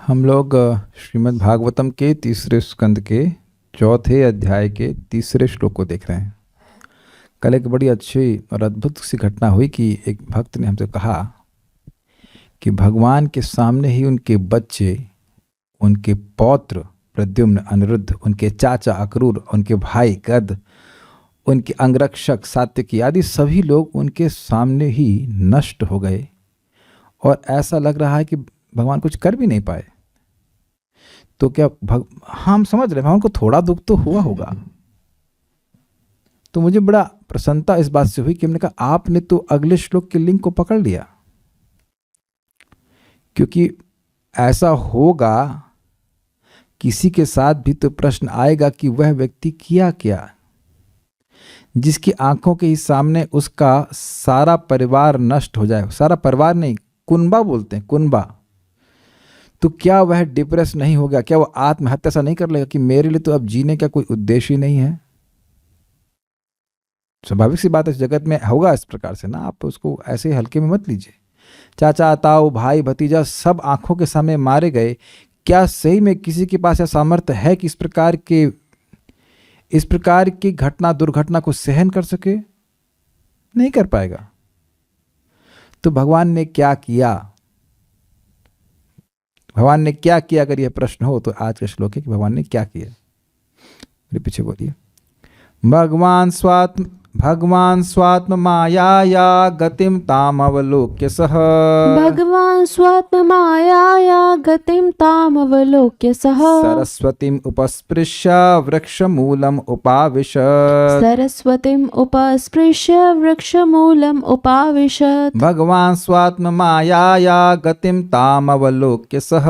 हम लोग श्रीमद् भागवतम के तीसरे स्कंद के चौथे अध्याय के तीसरे श्लोक को देख रहे हैं। कल एक बड़ी अच्छी और अद्भुत सी घटना हुई कि एक भक्त ने हमसे कहा कि भगवान के सामने ही उनके बच्चे, उनके पौत्र प्रद्युम्न, अनिरुद्ध, उनके चाचा अक्रूर, उनके भाई गद, उनके अंगरक्षक सात्यकी आदि सभी लोग उनके सामने ही नष्ट हो गए और ऐसा लग रहा है कि भगवान कुछ कर भी नहीं पाए। तो क्या हम समझ रहे भगवान को थोड़ा दुख तो हुआ होगा। तो मुझे बड़ा प्रसन्नता इस बात से हुई कि हमने कहा आपने तो अगले श्लोक के लिंक को पकड़ लिया, क्योंकि ऐसा होगा किसी के साथ भी तो प्रश्न आएगा कि वह व्यक्ति किया क्या, जिसकी आंखों के ही सामने उसका सारा परिवार नष्ट हो जाए। सारा परिवार नहीं, कुनबा बोलते हैं, कुनबा। तो क्या वह डिप्रेस नहीं हो गया? क्या वह आत्महत्या सा नहीं कर लेगा कि मेरे लिए तो अब जीने का कोई उद्देश्य ही नहीं है? स्वाभाविक सी बात है, इस जगत में होगा इस प्रकार से ना। आप उसको ऐसे हल्के में मत लीजिए। चाचा ताऊ भाई भतीजा सब आंखों के सामने मारे गए। क्या सही में किसी के पास यह सामर्थ्य है कि इस प्रकार की घटना दुर्घटना को सहन कर सके? नहीं कर पाएगा। तो भगवान ने क्या किया? भगवान ने क्या किया? अगर यह प्रश्न हो तो आज का श्लोक है कि भगवान ने क्या किया। मेरे पीछे बोलिए। भगवान स्वात्म मायाया गतिम ताम अवलोक्य सह। भगवान स्वात्म मायाया गतिम ताम अवलोक्य सह। सरस्वतीम उपस्पृश्य वृक्षमूलम उपाविशत्। सरस्वतीम उपस्पृश्य वृक्षमूलम उपाविशत्। भगवान स्वात्म मायाया गतिम ताम अवलोक्य सह।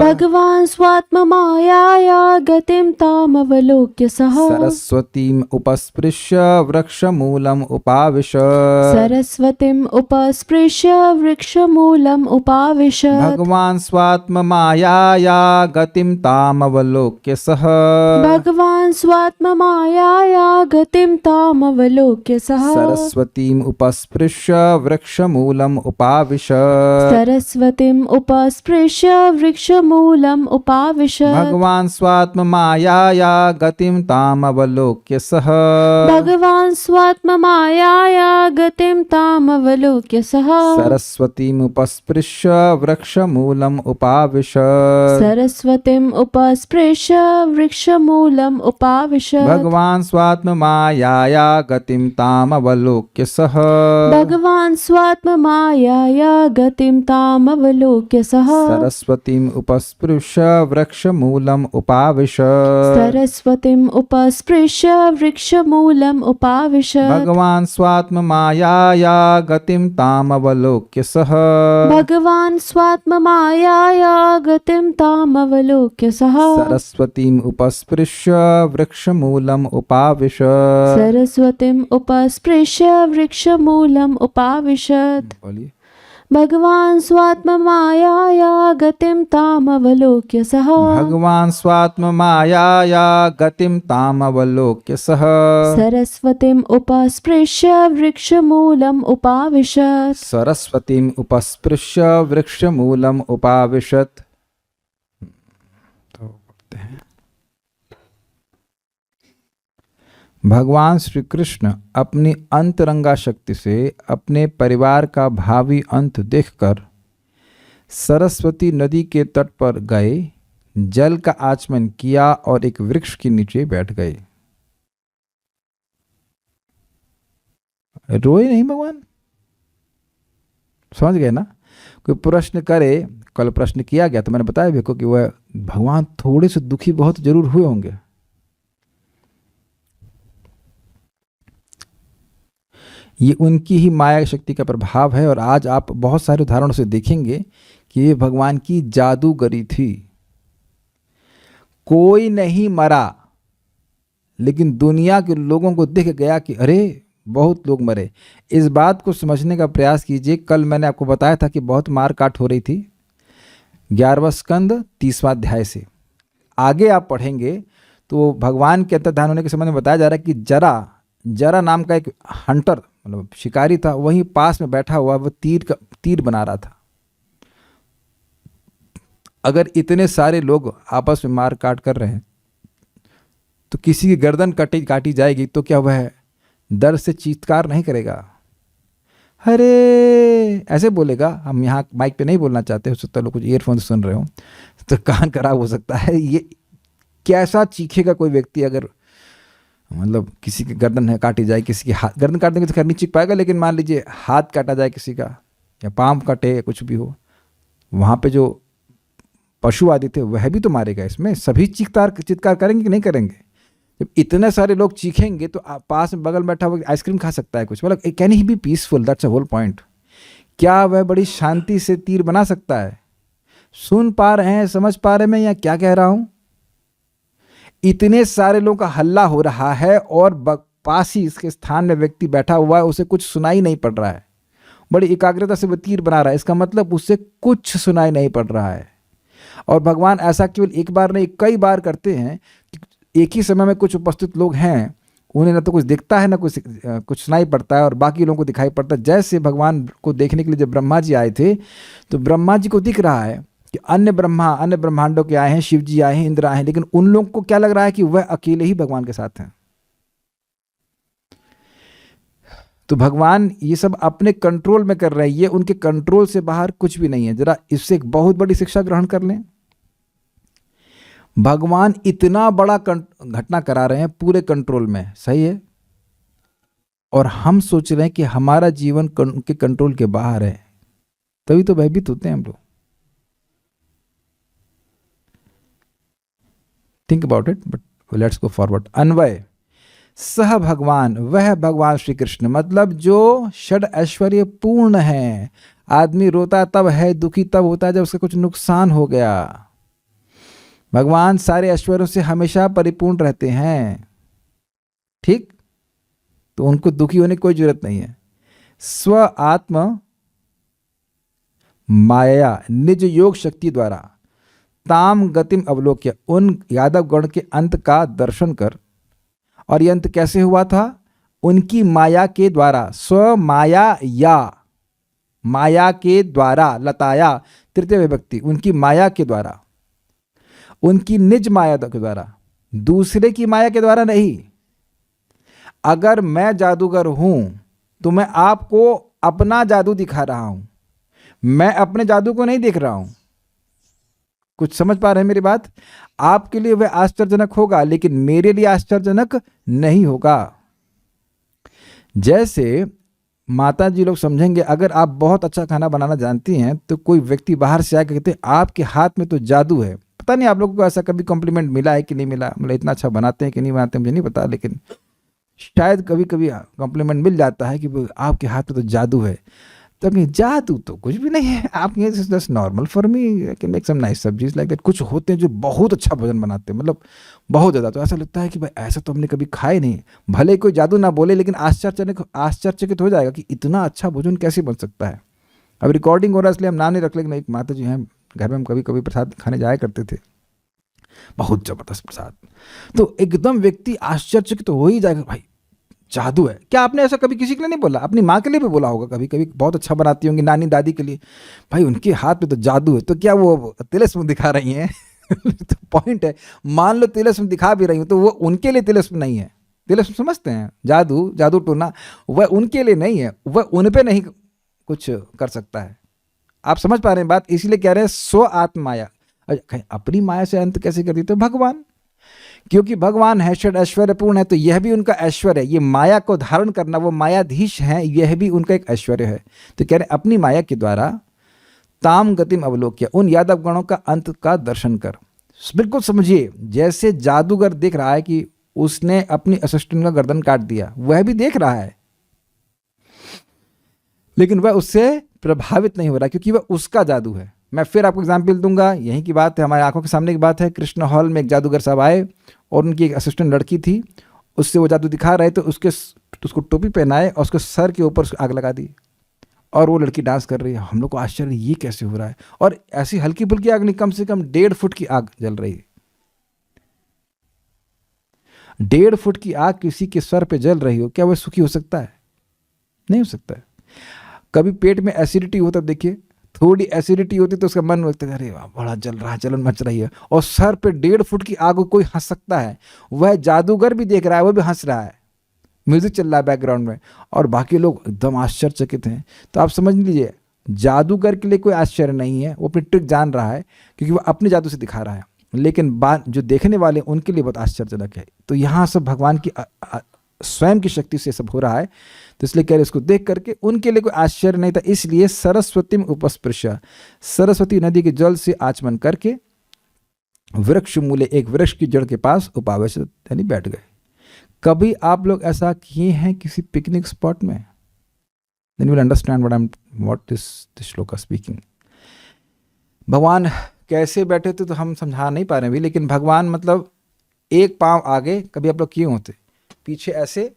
भगवान स्वात्म मायाया गतिम ताम अवलोक्य सह। सरस्वतीम उपस्पृश्य वृक्षमूलम उपाविशत्। सरस्वतीम उपस्पृश्य वृक्षमूलम उपाविशत्। भगवान स्वात्म मायाया गतिम ताम अवलोक्य सह। भगवान स्वात्म मायाया गतिम ताम अवलोक्य सह। सरस्वतीम उपस्पृश्य वृक्षमूलम उपाविशत्। सरस्वतीम उपस्पृश्य वृक्षमूलम उपाविशत्। भगवान स्वात्म मायाया गतिम ताम अवलोक्य सह। भगवान स्वात्म मायाया गतिम ताम अवलोक्य सह। सरस्वतीम उपस्पृश्य वृक्षमूलम उपाविशत्। सरस्वतीम उपस्पृश्य वृक्षमूलम उपाविशत्। भगवान स्वात्म मायाया गतिम ताम अवलोक्य सह। भगवान स्वात्म मायाया गतिम ताम अवलोक्य सह। सरस्वतीम उपस्पृश्य वृक्षमूलम उपाविशत्। सरस्वतीम उपस्पृश्य वृक्षमूलम उपाविशत्। भगवान स्वात्म मायाया गतिम ताम अवलोक्य सह। भगवान स्वात्म मायाया गतिम ताम अवलोक्य सह। सरस्वतीम उपस्पृश्य वृक्षमूलम उपाविशत्। सरस्वतीम उपस्पृश्य वृक्षमूलम उपाविशत्। बोलिए। भगवान स्वात्म मायाया गतिम ताम अवलोक्य सह। भगवान स्वात्म मायाया गतिम ताम अवलोक्य सह। सरस्वतीम उपस्पृश्य वृक्षमूलम उपाविशत्। सरस्वतीम उपस्पृश्य वृक्षमूलम उपाविशत्। तो पढ़ते हैं। भगवान श्री कृष्ण अपनी अंतरंगा शक्ति से अपने परिवार का भावी अंत देखकर सरस्वती नदी के तट पर गए, जल का आचमन किया और एक वृक्ष के नीचे बैठ गए। रोए नहीं भगवान। समझ गए ना? कोई प्रश्न करे, कल प्रश्न किया गया तो मैंने बताया भी कि वह भगवान थोड़े से दुखी बहुत जरूर हुए होंगे। ये उनकी ही माया शक्ति का प्रभाव है। और आज आप बहुत सारे उदाहरणों से देखेंगे कि ये भगवान की जादूगरी थी। कोई नहीं मरा, लेकिन दुनिया के लोगों को दिख गया कि अरे बहुत लोग मरे। इस बात को समझने का प्रयास कीजिए। कल मैंने आपको बताया था कि बहुत मार काट हो रही थी। 11वां स्कंद 30वां अध्याय से आगे आप पढ़ेंगे तो भगवान के अंतर्धान होने के संबंध में बताया जा रहा है कि जरा नाम का एक हंटर, मतलब शिकारी था, वहीं पास में बैठा हुआ वो तीर बना रहा था। अगर इतने सारे लोग आपस में मार काट कर रहे हैं तो किसी की गर्दन काटी जाएगी तो क्या वह दर्द से चीत्कार नहीं करेगा? अरे ऐसे बोलेगा। हम यहाँ माइक पे नहीं बोलना चाहते, हो सकता है लोग कुछ ईयरफोन से सुन रहे हो तो कान खराब हो सकता है। ये कैसा चीखेगा कोई व्यक्ति अगर मतलब किसी की गर्दन है काटी जाए, किसी की हाथ, गर्दन काटने की तो खैर नहीं चीख पाएगा, लेकिन मान लीजिए हाथ काटा जाए किसी का, या पाँव काटे या कुछ भी हो, वहाँ पे जो पशु आदि थे वह भी तो मारेगा। इसमें सभी चित्कार करेंगे कि नहीं करेंगे? जब इतने सारे लोग चीखेंगे तो पास में बगल बैठा हुआ आइसक्रीम खा सकता है कुछ, मतलब can he be peaceful? That's a whole point. क्या वह बड़ी शांति से तीर बना सकता है? सुन पा रहे हैं, समझ पा रहे हैं मैं या क्या कह रहा हूं? इतने सारे लोगों का हल्ला हो रहा है और पास ही इसके स्थान में व्यक्ति बैठा हुआ है, उसे कुछ सुनाई नहीं पड़ रहा है। बड़ी एकाग्रता से वह तीर बना रहा है, इसका मतलब उससे कुछ सुनाई नहीं पड़ रहा है। और भगवान ऐसा केवल एक बार नहीं कई बार करते हैं। एक ही समय में कुछ उपस्थित लोग हैं, उन्हें ना तो कुछ दिखता है ना कुछ सुनाई पड़ता है, और बाकी लोगों को दिखाई पड़ता है। जैसे भगवान को देखने के लिए जब ब्रह्मा जी आए थे तो ब्रह्मा जी को दिख रहा है कि अन्य ब्रह्मांडों के आए हैं, शिव जी आए हैं, इंद्र आए हैं, लेकिन उन लोगों को क्या लग रहा है कि वह अकेले ही भगवान के साथ हैं। तो भगवान ये सब अपने कंट्रोल में कर रहे हैं, ये उनके कंट्रोल से बाहर कुछ भी नहीं है। जरा इससे एक बहुत बड़ी शिक्षा ग्रहण कर लें। भगवान इतना बड़ा घटना करा रहे हैं पूरे कंट्रोल में, सही है, और हम सोच रहे हैं कि हमारा जीवन के कंट्रोल के बाहर है, तभी तो भयभीत होते हैं हम लोग। Think about it, but let's go forward. अन्वय सह भगवान, वह भगवान श्री कृष्ण, मतलब जो षड ऐश्वर्य पूर्ण है। आदमी रोता तब है, दुखी तब होता है जब उसका कुछ नुकसान हो गया। भगवान सारे ऐश्वर्यों से हमेशा परिपूर्ण रहते हैं, ठीक, तो उनको दुखी होने की कोई जरूरत नहीं है। स्व आत्म माया निज योग शक्ति द्वारा ताम गतिम अवलोक्य, उन यादव गण के अंत का दर्शन कर। और ये अंत कैसे हुआ था? उनकी माया के द्वारा, स्व माया या माया के द्वारा, लताया तृतीय विभक्ति, उनकी माया के द्वारा, उनकी निज माया के द्वारा, दूसरे की माया के द्वारा नहीं। अगर मैं जादूगर हूं तो मैं आपको अपना जादू दिखा रहा हूं, मैं अपने जादू को नहीं देख रहा हूं। कुछ समझ पा रहे हैं मेरी बात? आपके लिए वह आश्चर्यजनक होगा, लेकिन मेरे लिए आश्चर्यजनक नहीं होगा। जैसे माता जी लोग समझेंगे, अगर आप बहुत अच्छा खाना बनाना जानती हैं तो कोई व्यक्ति बाहर से आकर कहते हैं आपके हाथ में तो जादू है। पता नहीं आप लोगों को ऐसा कभी कॉम्प्लीमेंट मिला है कि नहीं मिला, मतलब इतना अच्छा बनाते हैं कि नहीं बनाते मुझे नहीं पता, लेकिन शायद कभी कभी कॉम्प्लीमेंट मिल जाता है कि आपके हाथ में तो जादू है। तो जादू तो कुछ भी नहीं है, आप ये just normal for me, I can make some nice सब्जीज लाइक दैट। कुछ होते हैं जो बहुत अच्छा भोजन बनाते हैं, मतलब बहुत ज़्यादा, तो ऐसा लगता है कि भाई ऐसा तो हमने कभी खाए नहीं। भले कोई जादू ना बोले, लेकिन आश्चर्यचकित हो जाएगा कि इतना अच्छा भोजन कैसे बन सकता है। अब रिकॉर्डिंग हो रहा है इसलिए हम नाम नहीं रख, लेकिन एक माता जी हैं घर में, हम कभी कभी प्रसाद खाने जाया करते थे, बहुत जबरदस्त प्रसाद। तो एकदम व्यक्ति आश्चर्यचकित तो हो ही जाएगा, भाई जादू है क्या? आपने ऐसा कभी किसी के लिए नहीं बोला? अपनी माँ के लिए भी बोला होगा कभी कभी, बहुत अच्छा बनाती होंगी, नानी दादी के लिए, भाई उनके हाथ में तो जादू है। तो क्या वो तिलस्म दिखा रही हैं? तो पॉइंट है, मान लो तिलस्म दिखा भी रही हूँ तो वो उनके लिए तिलस्म नहीं है। तिलस्म समझते हैं, जादू टोना, वह उनके लिए नहीं है, वह उन पे नहीं कुछ कर सकता है। आप समझ पा रहे हैं बात? इसीलिए कह रहे हैं स्व आत्म माया। अपनी माया से अंत कैसे कर दी? तो भगवान, क्योंकि भगवान है षड ऐश्वर्यपूर्ण है, तो यह भी उनका ऐश्वर्य है। ये माया को धारण करना, वो मायाधीश हैं, यह भी उनका एक ऐश्वर्य है। तो कह रहे हैं अपनी माया के द्वारा ताम गतिम अवलोक्य, उन यादव गणों का अंत का दर्शन कर। बिल्कुल समझिए, जैसे जादूगर देख रहा है कि उसने अपनी असिस्टेंट का गर्दन काट दिया, वह भी देख रहा है, लेकिन वह उससे प्रभावित नहीं हो रहा क्योंकि वह उसका जादू है। मैं फिर आपको एग्जाम्पल दूंगा, यहीं की बात है, हमारे आंखों के सामने की बात है। कृष्ण हॉल में एक जादूगर साहब आए और उनकी एक असिस्टेंट लड़की थी, उससे वो जादू दिखा रहे, तो उसको टोपी पहनाए और उसके सर के ऊपर आग लगा दी और वो लड़की डांस कर रही है। हम लोग को आश्चर्य, ये कैसे हो रहा है? और ऐसी हल्की फुल्की आग नहीं, कम से कम 1.5 फुट की आग जल रही है। 1.5 फुट की आग किसी के सर पे जल रही हो, क्या वह सुखी हो सकता है? नहीं हो सकता है। कभी पेट में एसिडिटी हो तब देखिए, थोड़ी एसिडिटी होती तो उसका मन लगता है अरे वाह बड़ा जल रहा है, जलन मच रही है। और सर पे 1.5 फुट की आग को कोई हंस सकता है, वह जादूगर भी देख रहा है, वो भी हंस रहा है, म्यूजिक चल रहा है बैकग्राउंड में, और बाकी लोग एकदम आश्चर्यचकित हैं। तो आप समझ लीजिए जादूगर के लिए कोई आश्चर्य नहीं है, वो अपनी ट्रिक जान रहा है क्योंकि वो अपने जादू से दिखा रहा है, लेकिन बात जो देखने वाले उनके लिए बहुत आश्चर्यजनक है। तो यहाँ सब भगवान की स्वयं की शक्ति से सब हो रहा है, तो इसलिए कह रहे इसको देख करके उनके लिए कोई आश्चर्य नहीं था। इसलिए सरस्वती में उपस्पृश्य, सरस्वती नदी के जल से आचमन करके वृक्ष मूले, एक वृक्ष की जड़ के पास उपावेश यानी बैठ गए। कभी आप लोग ऐसा किए हैं किसी पिकनिक स्पॉट में? Then you will understand what is this shloka speaking. भगवान कैसे बैठे थे तो हम समझा नहीं पा रहे हैं, लेकिन भगवान मतलब एक पांव आगे, कभी आप लोग किए होते, पीछे ऐसे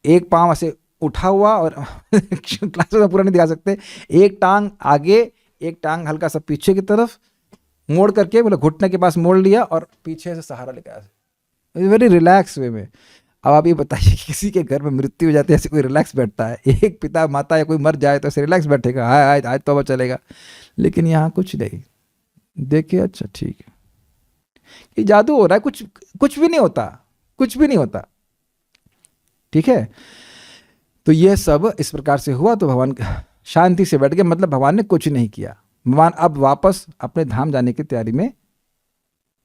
एक पांव ऐसे उठा हुआ, और क्लास में पूरा नहीं दिखा सकते, एक टांग आगे एक टांग हल्का सा पीछे की तरफ मोड़ करके, मतलब घुटने के पास मोड़ लिया और पीछे से सहारा लेके आया, वेरी रिलैक्स वे में। अब आप ये बताइए किसी के घर में मृत्यु हो जाती है, ऐसे कोई रिलैक्स बैठता है? एक पिता माता या कोई मर जाए तो ऐसे रिलैक्स बैठेगा, हाय आज तो चलेगा, लेकिन यहाँ कुछ नहीं। देखिए अच्छा ठीक है, ये जादू हो रहा है, कुछ भी नहीं होता, कुछ भी नहीं होता, ठीक है। तो ये सब इस प्रकार से हुआ, तो भगवान शांति से बैठ गए, मतलब भगवान ने कुछ नहीं किया। भगवान अब वापस अपने धाम जाने की तैयारी में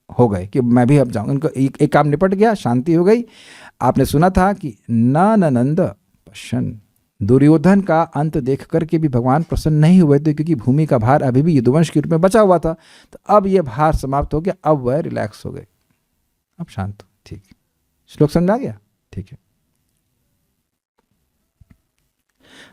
हो गए कि मैं भी अब जाऊँ, उनको एक काम निपट गया, शांति हो गई। आपने सुना था कि नंद पश्यन, दुर्योधन का अंत देख करके भी भगवान प्रसन्न नहीं हुए थे, क्योंकि भूमि का भार अभी भी यदुवंश के रूप में बचा हुआ था। तो अब यह भार समाप्त हो गया, अब वह रिलैक्स हो गए, अब शांत। ठीक, श्लोक समझ आ गया? ठीक है।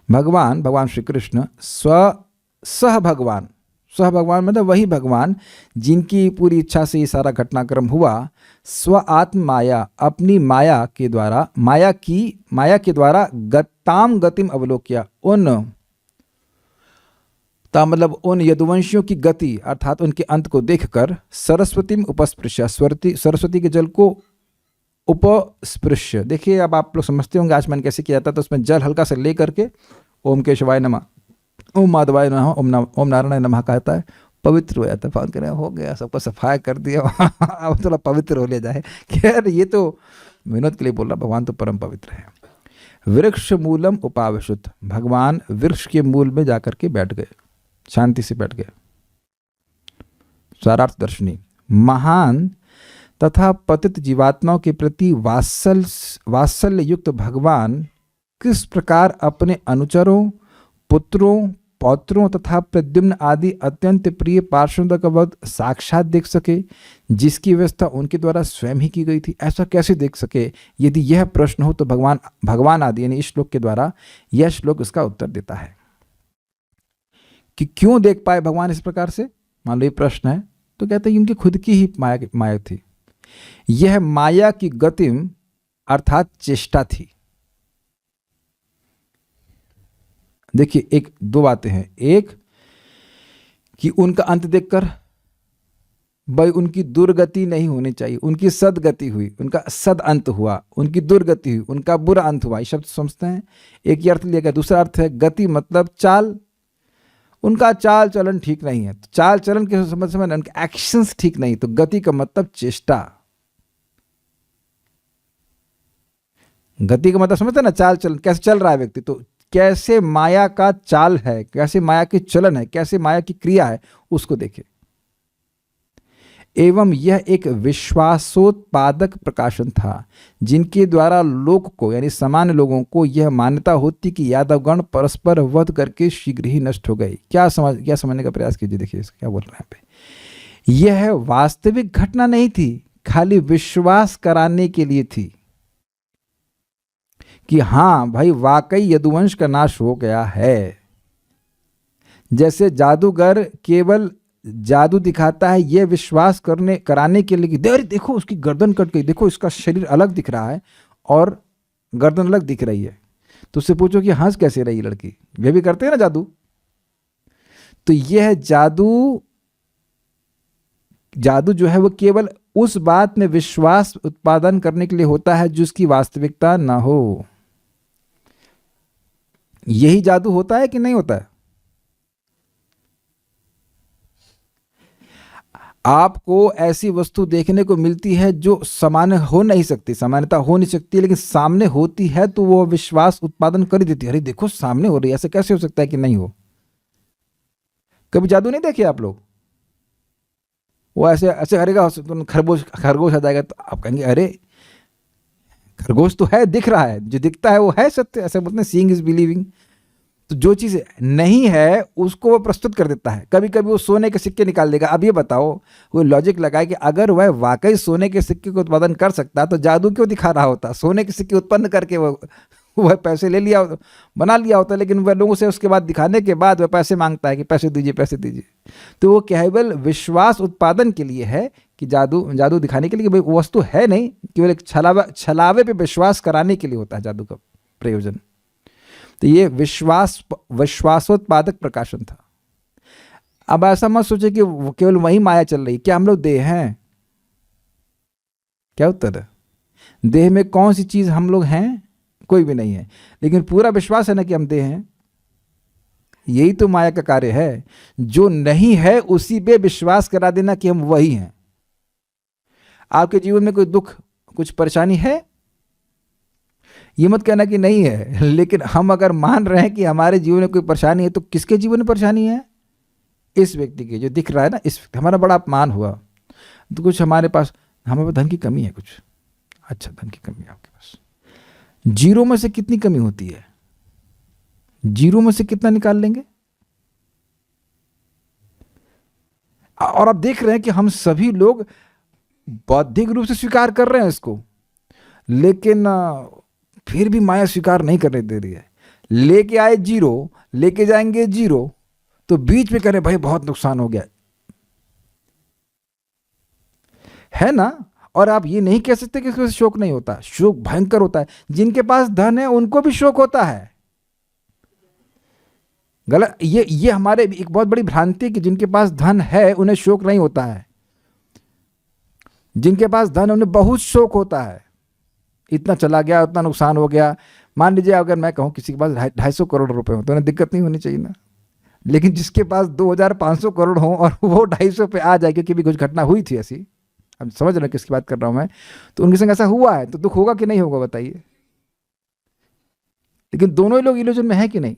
भगवान श्री कृष्ण सह भगवान मतलब वही भगवान जिनकी पूरी इच्छा से ये सारा घटनाक्रम हुआ, स्व आत्म माया, अपनी माया के द्वारा गताम गतिम अवलोक्य, मतलब उन यदुवंशियों की गति अर्थात उनके अंत को देखकर सरस्वती में उपस्पृश्य, सरस्वती के जल को उपस्पृश्य। देखिए अब आप लोग समझते होंगे आचमन कैसे किया जाता है, तो उसमें जल हल्का से ले करके ओम केशवाय नमः, ओम माधवाय नमः, ओम नारायण नमः कहता है, पवित्र हो जाता है। फोन करें हो गया, सबको सफाई कर दिया, अब थोड़ा पवित्र हो लिया जाए। खैर ये तो विनोद के लिए बोल रहा, भगवान तो परम पवित्र है। वृक्ष मूलम उपाविशुत, भगवान वृक्ष के मूल में जाकर के बैठ गए, शांति से बैठ गए। सारार्थ दर्शनी, महान तथा पतित जीवात्माओं के प्रति वात्सल्य युक्त भगवान किस प्रकार अपने अनुचरों, पुत्रों, पौत्रों तथा प्रद्युम्न आदि अत्यंत प्रिय पार्षदों का वध साक्षात देख सके, जिसकी व्यवस्था उनके द्वारा स्वयं ही की गई थी, ऐसा कैसे देख सके? यदि यह प्रश्न हो तो भगवान आदि यानी इस श्लोक के द्वारा यह श्लोक इसका उत्तर देता है कि क्यों देख पाए भगवान इस प्रकार से। मान लो ये प्रश्न है, तो कहते हैं उनकी खुद की ही माया थी, यह माया की गतिम अर्थात चेष्टा थी। देखिए एक दो बातें हैं, एक कि उनका अंत देखकर भाई उनकी दुर्गति नहीं होनी चाहिए, उनकी सदगति हुई, उनका सद अंत हुआ, उनकी दुर्गति हुई, उनका बुरा अंत हुआ, ये शब्द समझते हैं। एक ही अर्थ लिया गया। दूसरा अर्थ है गति मतलब चाल, उनका चाल चलन ठीक नहीं है, तो चाल चलन के समझ उनके एक्शंस ठीक नहीं, तो गति का मतलब चेष्टा। गति का मतलब समझते हैं ना, चाल चलन कैसे चल रहा है व्यक्ति, तो कैसे माया का चाल है, कैसे माया की चलन है, कैसे माया की क्रिया है, उसको देखे। एवं यह एक विश्वासोत्पादक प्रकाशन था, जिनके द्वारा लोक को यानी सामान्य लोगों को यह मान्यता होती कि यादवगण परस्पर वध करके शीघ्र ही नष्ट हो गए। क्या समझने का प्रयास कीजिए। देखिए क्या बोल रहे हैं पे, यह वास्तविक घटना नहीं थी, खाली विश्वास कराने के लिए थी कि हाँ भाई वाकई यदुवंश का नाश हो गया है। जैसे जादूगर केवल जादू दिखाता है यह विश्वास कराने के लिए कि देखो उसकी गर्दन कट गई, देखो इसका शरीर अलग दिख रहा है और गर्दन अलग दिख रही है, तो उससे पूछो कि हंस कैसे रही लड़की, वे भी करते हैं ना जादू। तो यह जादू जो है वो केवल उस बात में विश्वास उत्पादन करने के लिए होता है जिसकी वास्तविकता ना हो। यही जादू होता है कि नहीं होता है? आपको ऐसी वस्तु देखने को मिलती है जो सामान्य हो नहीं सकती, सामान्यता हो नहीं सकती, लेकिन सामने होती है तो वो विश्वास उत्पादन कर ही देती है। अरे देखो सामने हो रही है, ऐसे कैसे हो सकता है कि नहीं हो। कभी जादू नहीं देखे आप लोग? वो ऐसे ऐसे करेगा, खरगोश खरगोश आ जाएगा, तो आप कहेंगे अरे खरगोश तो है, दिख रहा है, जो दिखता है वो है सत्य। ऐसे बोलते हैं सीइंग इज बिलीविंग। तो जो चीज़ नहीं है उसको वो प्रस्तुत कर देता है। कभी कभी वो सोने के सिक्के निकाल देगा। अब ये बताओ, वो लॉजिक लगाए कि अगर वह वाकई सोने के सिक्के को उत्पादन कर सकता तो जादू क्यों दिखा रहा होता? सोने के सिक्के उत्पन्न करके वह पैसे ले लिया, बना लिया होता, लेकिन वह लोगों से उसके बाद दिखाने के बाद वह पैसे मांगता है कि पैसे दीजिए पैसे दीजिए। तो वो केवल विश्वास उत्पादन के लिए है कि जादू दिखाने के लिए, भाई वो वस्तु है नहीं, केवल एक छलावे पे विश्वास कराने के लिए होता है जादू का प्रयोजन। तो ये विश्वासोत्पादक प्रकाशन था। अब ऐसा मत सोचे कि केवल वही माया चल रही। क्या हम लोग देह हैं? क्या उत्तर है? देह में कौन सी चीज हम लोग हैं? कोई भी नहीं है, लेकिन पूरा विश्वास है ना कि हम देह हैं। यही तो माया का कार्य है, जो नहीं है उसी पे विश्वास करा देना कि हम वही हैं। आपके जीवन में कोई दुख, कुछ परेशानी है? ये मत कहना कि नहीं है, लेकिन हम अगर मान रहे हैं कि हमारे जीवन में कोई परेशानी है, तो किसके जीवन में परेशानी है? इस व्यक्ति के, जो दिख रहा है ना, इस व्यक्ति। हमारा बड़ा अपमान हुआ तो कुछ हमारे पास धन की कमी है, कुछ अच्छा धन की कमी है आपके पास। जीरो में से कितनी कमी होती है? जीरो में से कितना निकाल लेंगे? और आप देख रहे हैं कि हम सभी लोग बौद्धिक रूप से स्वीकार कर रहे हैं इसको, लेकिन फिर भी माया स्वीकार नहीं करने दे रही है। लेके आए जीरो, लेके जाएंगे जीरो, तो बीच में करें भाई बहुत नुकसान हो गया, है ना। और आप ये नहीं कह सकते कि इसमें शोक नहीं होता। शोक भयंकर होता है। जिनके पास धन है उनको भी शोक होता है। गलत, ये हमारे एक बहुत बड़ी भ्रांति है कि जिनके पास धन है उन्हें शोक नहीं होता है। जिनके पास धन है उन्हें बहुत शोक होता है। इतना चला गया, उतना नुकसान हो गया। मान लीजिए अगर मैं कहूँ किसी के पास 250 करोड़ रुपए हो तो उन्हें दिक्कत नहीं होनी चाहिए ना। लेकिन जिसके पास 2500 करोड़ हो और वो 250 पे आ जाए, क्योंकि भी कुछ घटना हुई थी ऐसी, अब समझ रहे हो किसकी बात कर रहा हूं मैं, तो उनके संग ऐसा हुआ है, तो दुख होगा कि नहीं होगा बताइए। लेकिन दोनों ही लोग इल्यूजन में है कि नहीं?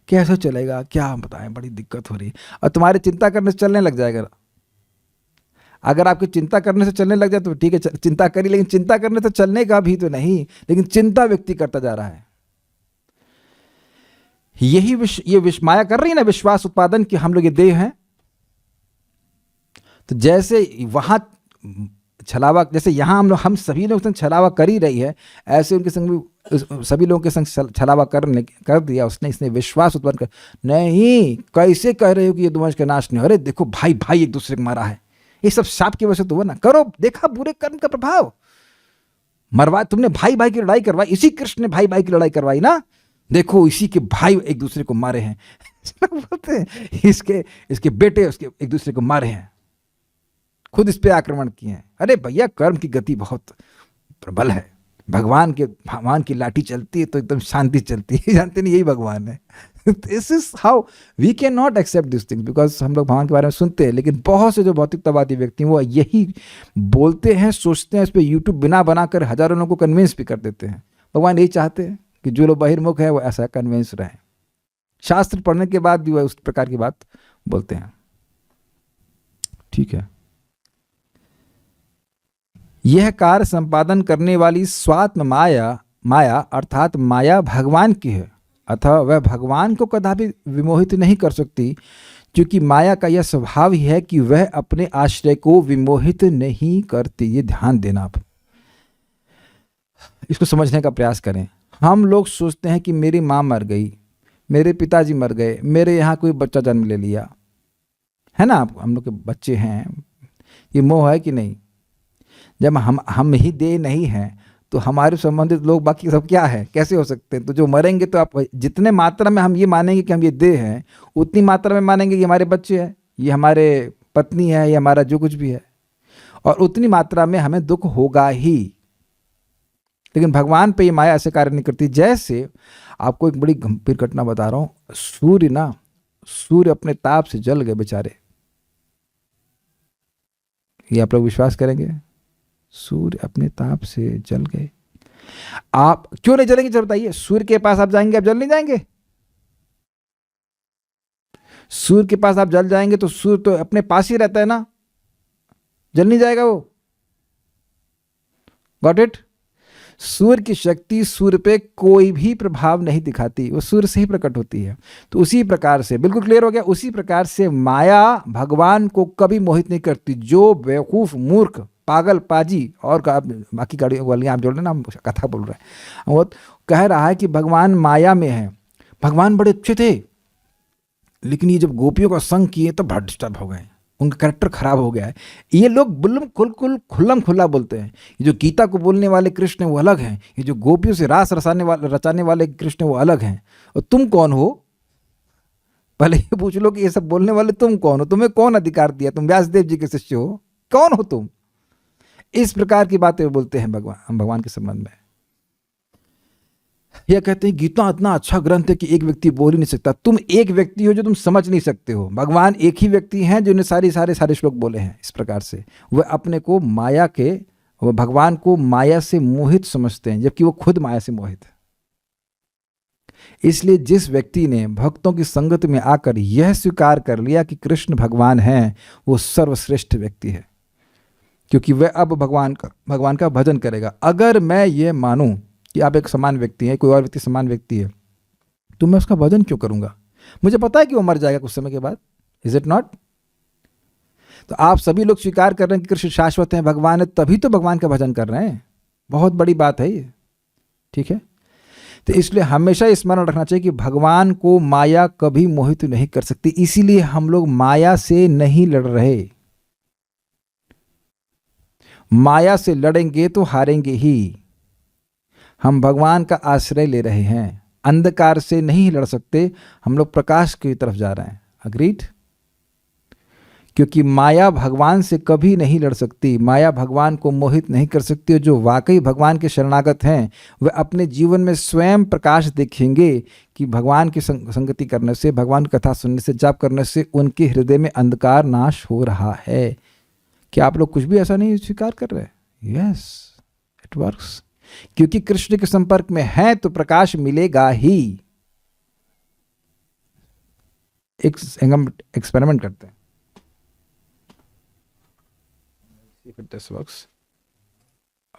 कैसे चलेगा, क्या हम बताएं, बड़ी दिक्कत हो रही। और तुम्हारे चिंता करने से चलने लग जाएगा। अगर आपकी चिंता करने से चलने लग जाए तो ठीक है, चिंता करी, लेकिन चिंता करने से चलने का भी तो नहीं, लेकिन चिंता व्यक्ति करता जा रहा है। ये माया कर रही है ना विश्वास उत्पादन की हम लोग ये देह हैं। तो जैसे वहां छलावा, जैसे यहां हम सभी लोग संग छलावा कर ही रही है, ऐसे उनके संग भी सभी लोगों के संग छलावा कर दिया उसने। इसने विश्वास उत्पन्न कर, नहीं कैसे कह रहे हो कि ये दोष का नाश नहीं हो? अरे देखो भाई भाई एक दूसरे को मारा है, ये सब शाप की वजह से तो हुआ ना। करो, देखा बुरे कर्म का प्रभाव। मरवा, तुमने भाई भाई की लड़ाई करवाई, इसी कृष्ण ने भाई भाई की लड़ाई करवाई ना। देखो इसी के भाई एक दूसरे को मारे हैं बोलते हैं इसके बेटे उसके एक दूसरे को मारे हैं, खुद इस पे आक्रमण किए हैं। अरे भैया कर्म की गति बहुत प्रबल है। भगवान की लाठी चलती है तो एकदम शांति चलती है। जानते नहीं, यही भगवान है। This is how we can not accept this thing, because हम लोग भगवान के बारे में सुनते हैं, लेकिन बहुत से जो भौतिकतावादी व्यक्ति हैं वो यही बोलते हैं, सोचते हैं, इस पर यूट्यूब बिना बनाकर हजारों लोगों को कन्विंस भी कर देते हैं। भगवान यही चाहते हैं कि जो लोग बहिर्मुख है वो ऐसा कन्विंस रहे। शास्त्र पढ़ने के बाद भी वह उस प्रकार की बात बोलते हैं। ठीक है, यह कार्य संपादन करने वाली स्वात्म माया अर्थात माया भगवान की है, अतः वह भगवान को कदापि विमोहित नहीं कर सकती, क्योंकि माया का यह स्वभाव ही है कि वह अपने आश्रय को विमोहित नहीं करती। ये ध्यान देना, आप इसको समझने का प्रयास करें। हम लोग सोचते हैं कि मेरी माँ मर गई, मेरे पिताजी मर गए, मेरे यहाँ कोई बच्चा जन्म ले लिया, है ना, हम लोग के बच्चे हैं। ये मोह है कि नहीं? जब हम ही देह नहीं हैं तो हमारे संबंधित लोग बाकी सब क्या है, कैसे हो सकते हैं? तो जो मरेंगे तो आप जितने मात्रा में हम ये मानेंगे कि हम ये देह हैं, उतनी मात्रा में मानेंगे कि हमारे बच्चे हैं, ये हमारे पत्नी है, ये हमारा जो कुछ भी है, और उतनी मात्रा में हमें दुख होगा ही। लेकिन भगवान पे ये माया ऐसे कार्य नहीं करती। जैसे आपको एक बड़ी गंभीर घटना बता रहा हूँ। सूर्य अपने ताप से जल गए बेचारे, ये आप लोग विश्वास करेंगे? सूर्य अपने ताप से जल गए। आप क्यों नहीं जलेंगे जरा बताइए? सूर्य के पास आप जाएंगे, आप जल नहीं जाएंगे? सूर्य के पास आप जल जाएंगे तो सूर्य तो अपने पास ही रहता है ना, जल नहीं जाएगा वो? Got it? सूर्य की शक्ति सूर्य पे कोई भी प्रभाव नहीं दिखाती, वो सूर्य से ही प्रकट होती है। तो उसी प्रकार से, बिल्कुल क्लियर हो गया, उसी प्रकार से माया भगवान को कभी मोहित नहीं करती। जो बेवकूफ, मूर्ख, पागल, पाजी और बाकी गाड़ियों वाली आप जोड़ लेना, हम कथा बोल रहे हैं, वो कह रहा है कि भगवान माया में है। भगवान बड़े अच्छे थे, लेकिन ये जब गोपियों का संग किए तो बहुत डिस्टर्ब हो गए, उनका कैरेक्टर खराब हो गया है। ये लोग खुल्लम खुल्ला बोलते हैं। ये जो गीता को बोलने वाले कृष्ण वो अलग हैं, ये जो गोपियों से रास रचाने वाले कृष्ण वो अलग हैं। और तुम कौन हो? पहले ये पूछ लो कि ये सब बोलने वाले तुम कौन हो? तुम्हें कौन अधिकार दिया? तुम व्यासदेव जी के शिष्य हो? कौन हो तुम? इस प्रकार की बातें बोलते हैं भगवान के संबंध में। यह कहते हैं गीता इतना अच्छा ग्रंथ है कि एक व्यक्ति बोल ही नहीं सकता। तुम एक व्यक्ति हो जो तुम समझ नहीं सकते हो। भगवान एक ही व्यक्ति हैं जिन्होंने सारे श्लोक बोले हैं। इस प्रकार से वह अपने को वह भगवान को माया से मोहित समझते हैं, जबकि वो खुद माया से मोहित है। इसलिए जिस व्यक्ति ने भक्तों की संगत में आकर यह स्वीकार कर लिया कि कृष्ण भगवान हैं, वो सर्वश्रेष्ठ व्यक्ति है, क्योंकि वह अब भगवान का भजन करेगा। अगर मैं ये मानूं कि आप एक समान व्यक्ति हैं, कोई और व्यक्ति समान व्यक्ति है, तो मैं उसका भजन क्यों करूंगा? मुझे पता है कि वो मर जाएगा कुछ समय के बाद। Is it not? तो आप सभी लोग स्वीकार कर रहे हैं कि कृष्ण शाश्वत हैं, भगवान है, तभी तो भगवान का भजन कर रहे हैं। बहुत बड़ी बात है ये, ठीक है? तो इसलिए हमेशा स्मरण रखना चाहिए कि भगवान को माया कभी मोहित नहीं कर सकती। इसीलिए हम लोग माया से नहीं लड़ रहे। माया से लड़ेंगे तो हारेंगे ही। हम भगवान का आश्रय ले रहे हैं, अंधकार से नहीं लड़ सकते, हम लोग प्रकाश की तरफ जा रहे हैं। अग्रीड? क्योंकि माया भगवान से कभी नहीं लड़ सकती, माया भगवान को मोहित नहीं कर सकती। जो वाकई भगवान के शरणागत हैं वे अपने जीवन में स्वयं प्रकाश देखेंगे कि भगवान की संगति करने से, भगवान की कथा सुनने से, जाप करने से उनके हृदय में अंधकार नाश हो रहा है। क्या आप लोग कुछ भी ऐसा नहीं स्वीकार कर रहे? Yes, it works. क्योंकि कृष्ण के संपर्क में है तो प्रकाश मिलेगा ही। एक हम एक्सपेरिमेंट करते हैं।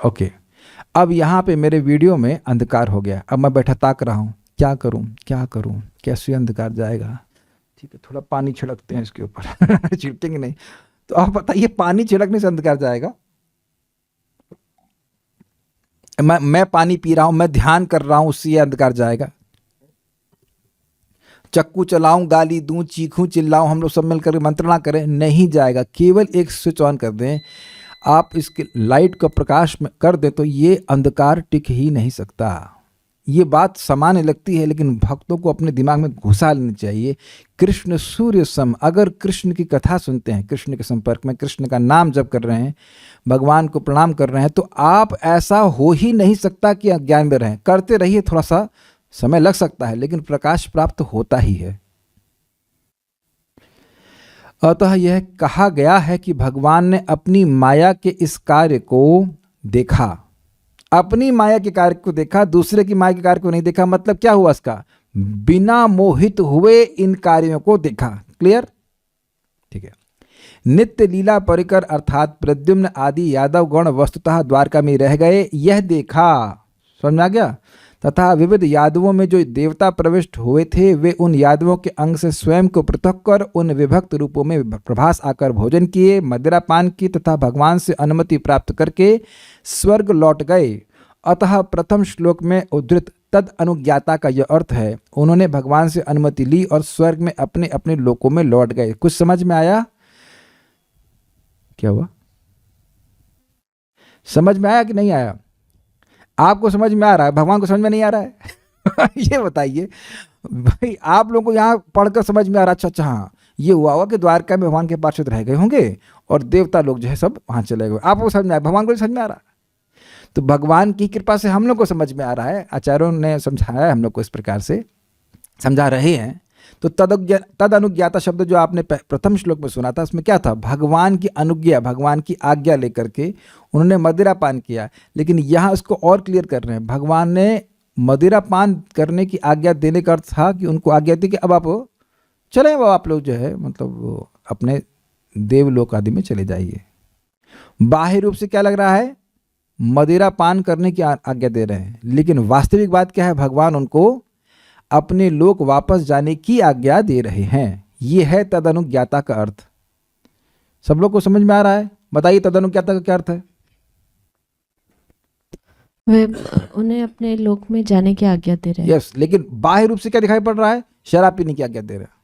ओके, अब यहां पे मेरे वीडियो में अंधकार हो गया। अब मैं बैठा ताक रहा हूं, क्या करूं, कैसे अंधकार जाएगा? ठीक है, थोड़ा पानी छिड़कते हैं इसके ऊपर। छिड़केंगे नहीं तो आप बताइए, पानी छिड़कने से अंधकार जाएगा? मैं पानी पी रहा हूं, मैं ध्यान कर रहा हूं, उससे अंधकार जाएगा? चक्कू चलाऊं, गाली दूं, चीखूं, चिल्लाऊं, हम लोग सब मिलकर मंत्रणा करें, नहीं जाएगा। केवल एक स्विच ऑन कर दें, आप इसके लाइट का प्रकाश में कर दें तो ये अंधकार टिक ही नहीं सकता। ये बात सामान्य लगती है, लेकिन भक्तों को अपने दिमाग में घुसा लेनी चाहिए। कृष्ण सूर्य सम। अगर कृष्ण की कथा सुनते हैं, कृष्ण के संपर्क में, कृष्ण का नाम जप कर रहे हैं, भगवान को प्रणाम कर रहे हैं, तो आप ऐसा हो ही नहीं सकता कि अज्ञान में रहें। करते रहिए, थोड़ा सा समय लग सकता है, लेकिन प्रकाश प्राप्त होता ही है। अतः यह कहा गया है कि भगवान ने अपनी माया के इस कार्य को देखा, अपनी माया के कार्य को देखा, दूसरे की माया के कार्य को नहीं देखा। मतलब क्या हुआ इसका? बिना मोहित हुए इन कार्यों को देखा। क्लियर? ठीक है। नित्य लीला परिकर अर्थात प्रद्युम्न आदि यादव गण वस्तुतः द्वारका में रह गए, यह देखा। समझ में आ गया? तथा विविध यादवों में जो देवता प्रविष्ट हुए थे, वे उन यादवों के अंग से स्वयं को पृथक कर उन विभक्त रूपों में प्रभास आकर भोजन किए, मदिरा पान की तथा भगवान से अनुमति प्राप्त करके स्वर्ग लौट गए। अतः प्रथम श्लोक में उद्धृत तद अनुज्ञाता का यह अर्थ है, उन्होंने भगवान से अनुमति ली और स्वर्ग में अपने अपने लोकों में लौट गए। कुछ समझ में आया? क्या हुआ? समझ में आया कि नहीं आया? आपको समझ में आ रहा है, भगवान को समझ में नहीं आ रहा है? ये बताइए भाई, आप लोगों को यहाँ पढ़कर समझ में आ रहा? अच्छा, हाँ, ये हुआ होगा कि द्वारका में भगवान के पार्षद रह गए होंगे और देवता लोग जो है सब वहाँ चले गए। आपको समझ में आया, भगवान को समझ में आ रहा? तो भगवान की कृपा से हम लोग को समझ में आ रहा है। आचार्यों ने समझाया है हम लोग को, इस प्रकार से समझा रहे हैं। तो तद अनुज्ञाता शब्द जो आपने प्रथम श्लोक में सुना था, उसमें क्या था? भगवान की अनुज्ञा, भगवान की आज्ञा लेकर के उन्होंने मदिरा पान किया। लेकिन यहाँ उसको और क्लियर कर रहे हैं, भगवान ने मदिरा पान करने की आज्ञा देने का अर्थ था कि उनको आज्ञा दी कि अब आप चले, वो आप लोग जो है मतलब अपने देवलोक आदि में चले जाइए। बाह्य रूप से क्या लग रहा है? मदिरा पान करने की आज्ञा दे रहे हैं, लेकिन वास्तविक बात क्या है? भगवान उनको अपने लोक वापस जाने की आज्ञा दे रहे हैं। ये है तदनुज्ञाता का अर्थ। सब लोग को समझ में आ रहा है? बताइए तदनुज्ञाता का क्या अर्थ है? वे उन्हें अपने लोक में जाने की आज्ञा दे रहे हैं। यस, लेकिन बाह्य रूप से क्या दिखाई पड़ रहा है? शराब पीने की आज्ञा दे रहे हैं।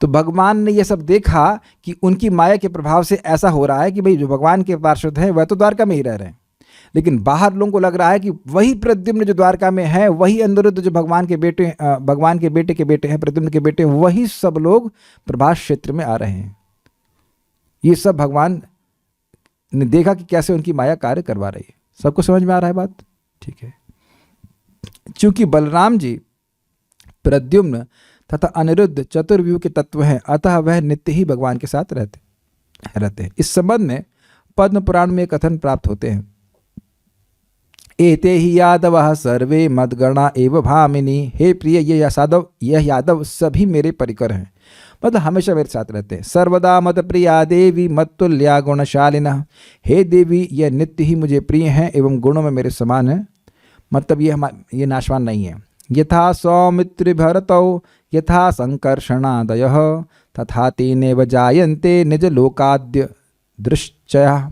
तो भगवान ने यह सब देखा कि उनकी माया के प्रभाव से ऐसा हो रहा है कि भाई जो भगवान के पार्षद हैं वह तो द्वारका में ही रह रहे हैं, लेकिन बाहर लोगों को लग रहा है कि वही प्रद्युम्न जो द्वारका में है, वही अनिरुद्ध जो भगवान के बेटे हैं, प्रद्युम्न के बेटे, वही सब लोग प्रभास क्षेत्र में आ रहे हैं। ये सब भगवान ने देखा कि कैसे उनकी माया कार्य करवा रही है। सबको समझ में आ रहा है बात? ठीक है। चूंकि बलराम जी प्रद्युम्न तथा अनिरुद्ध चतुर्व्यूह के तत्व हैं, अतः वह नित्य ही भगवान के साथ रहते हैं। इस संबंध में पद्म पुराण में कथन प्राप्त होते हैं, एते ही यादवः सर्वे मदगणा एव भामिनी। हे प्रिय, यह यादव सभी मेरे परिकर हैं, मतलब हमेशा मेरे साथ रहते हैं। सर्वदा मद प्रिया देवी मत्तुल्या गुणशालिनः। हे देवी, यह नित्य ही मुझे प्रिय हैं एवं गुणों में मेरे समान है, मतलब ये नाशवान नहीं है। यथा सौमित्र भरतौ यथा संकर्षणादयः तथा तेनेव जायन्ते निज लोकाद्य दृश्चयः।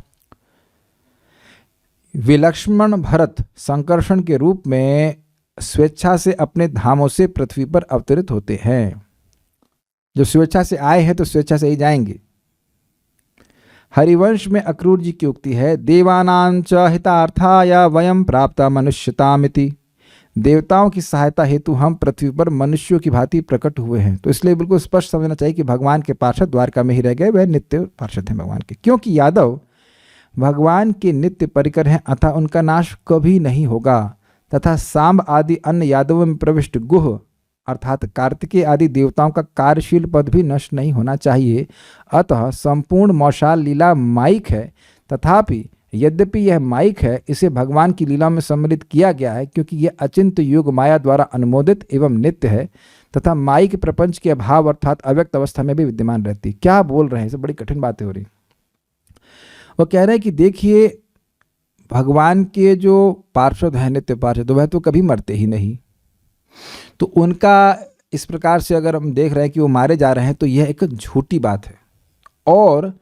विलक्ष्मण भरत संकर्षण के रूप में स्वेच्छा से अपने धामों से पृथ्वी पर अवतरित होते हैं। जो स्वेच्छा से आए हैं तो स्वेच्छा से ही जाएंगे। हरिवंश में अक्रूर जी की उक्ति है, देवानां च हितार्थाय वयं प्राप्ता मनुष्यतामिति। देवताओं की सहायता हेतु हम पृथ्वी पर मनुष्यों की भांति प्रकट हुए हैं। तो इसलिए बिल्कुल स्पष्ट समझना चाहिए कि भगवान के पार्षद द्वारका में ही रह गए, वह नित्य पार्षद हैं भगवान के, क्योंकि यादव भगवान के नित्य परिकर हैं, अतः उनका नाश कभी नहीं होगा। तथा सांब आदि अन्य यादवों में प्रविष्ट गुह अर्थात कार्तिकेय आदि देवताओं का कार्यशील पद भी नष्ट नहीं होना चाहिए। अतः संपूर्ण मौशाल लीला माइक है, तथापि यद्यपि यह माइक है, इसे भगवान की लीला में सम्मिलित किया गया है, क्योंकि यह अचिंत्य योग माया द्वारा अनुमोदित एवं नित्य है तथा माइक प्रपंच के अभाव अर्थात अव्यक्त अवस्था में भी विद्यमान रहती। क्या बोल रहे हैं? सब बड़ी कठिन बातें हो रही। वो कह रहे हैं कि देखिए, भगवान के जो पार्षद हैं, नित्य पार्षद, वह तो कभी मरते ही नहीं। तो उनका इस प्रकार से अगर हम देख रहे हैं कि वो मारे जा रहे हैं, तो यह एक झूठी बात है। और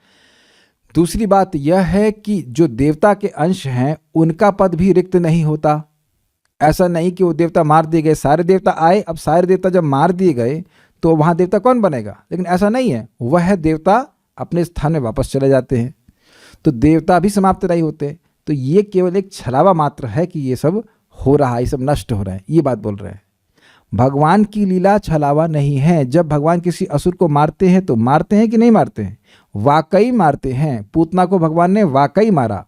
दूसरी बात यह है कि जो देवता के अंश हैं उनका पद भी रिक्त नहीं होता। ऐसा नहीं कि वो देवता मार दिए गए, सारे देवता आए, अब सारे देवता जब मार दिए गए तो वहाँ देवता कौन बनेगा? लेकिन ऐसा नहीं है, वह देवता अपने स्थान में वापस चले जाते हैं, तो देवता भी समाप्त नहीं होते। तो ये केवल एक छलावा मात्र है कि ये सब हो रहा है, ये सब नष्ट हो रहा है, ये बात बोल रहे हैं। भगवान की लीला छलावा नहीं है। जब भगवान किसी असुर को मारते हैं तो मारते हैं कि नहीं मारते हैं? वाकई मारते हैं। पूतना को भगवान ने वाकई मारा,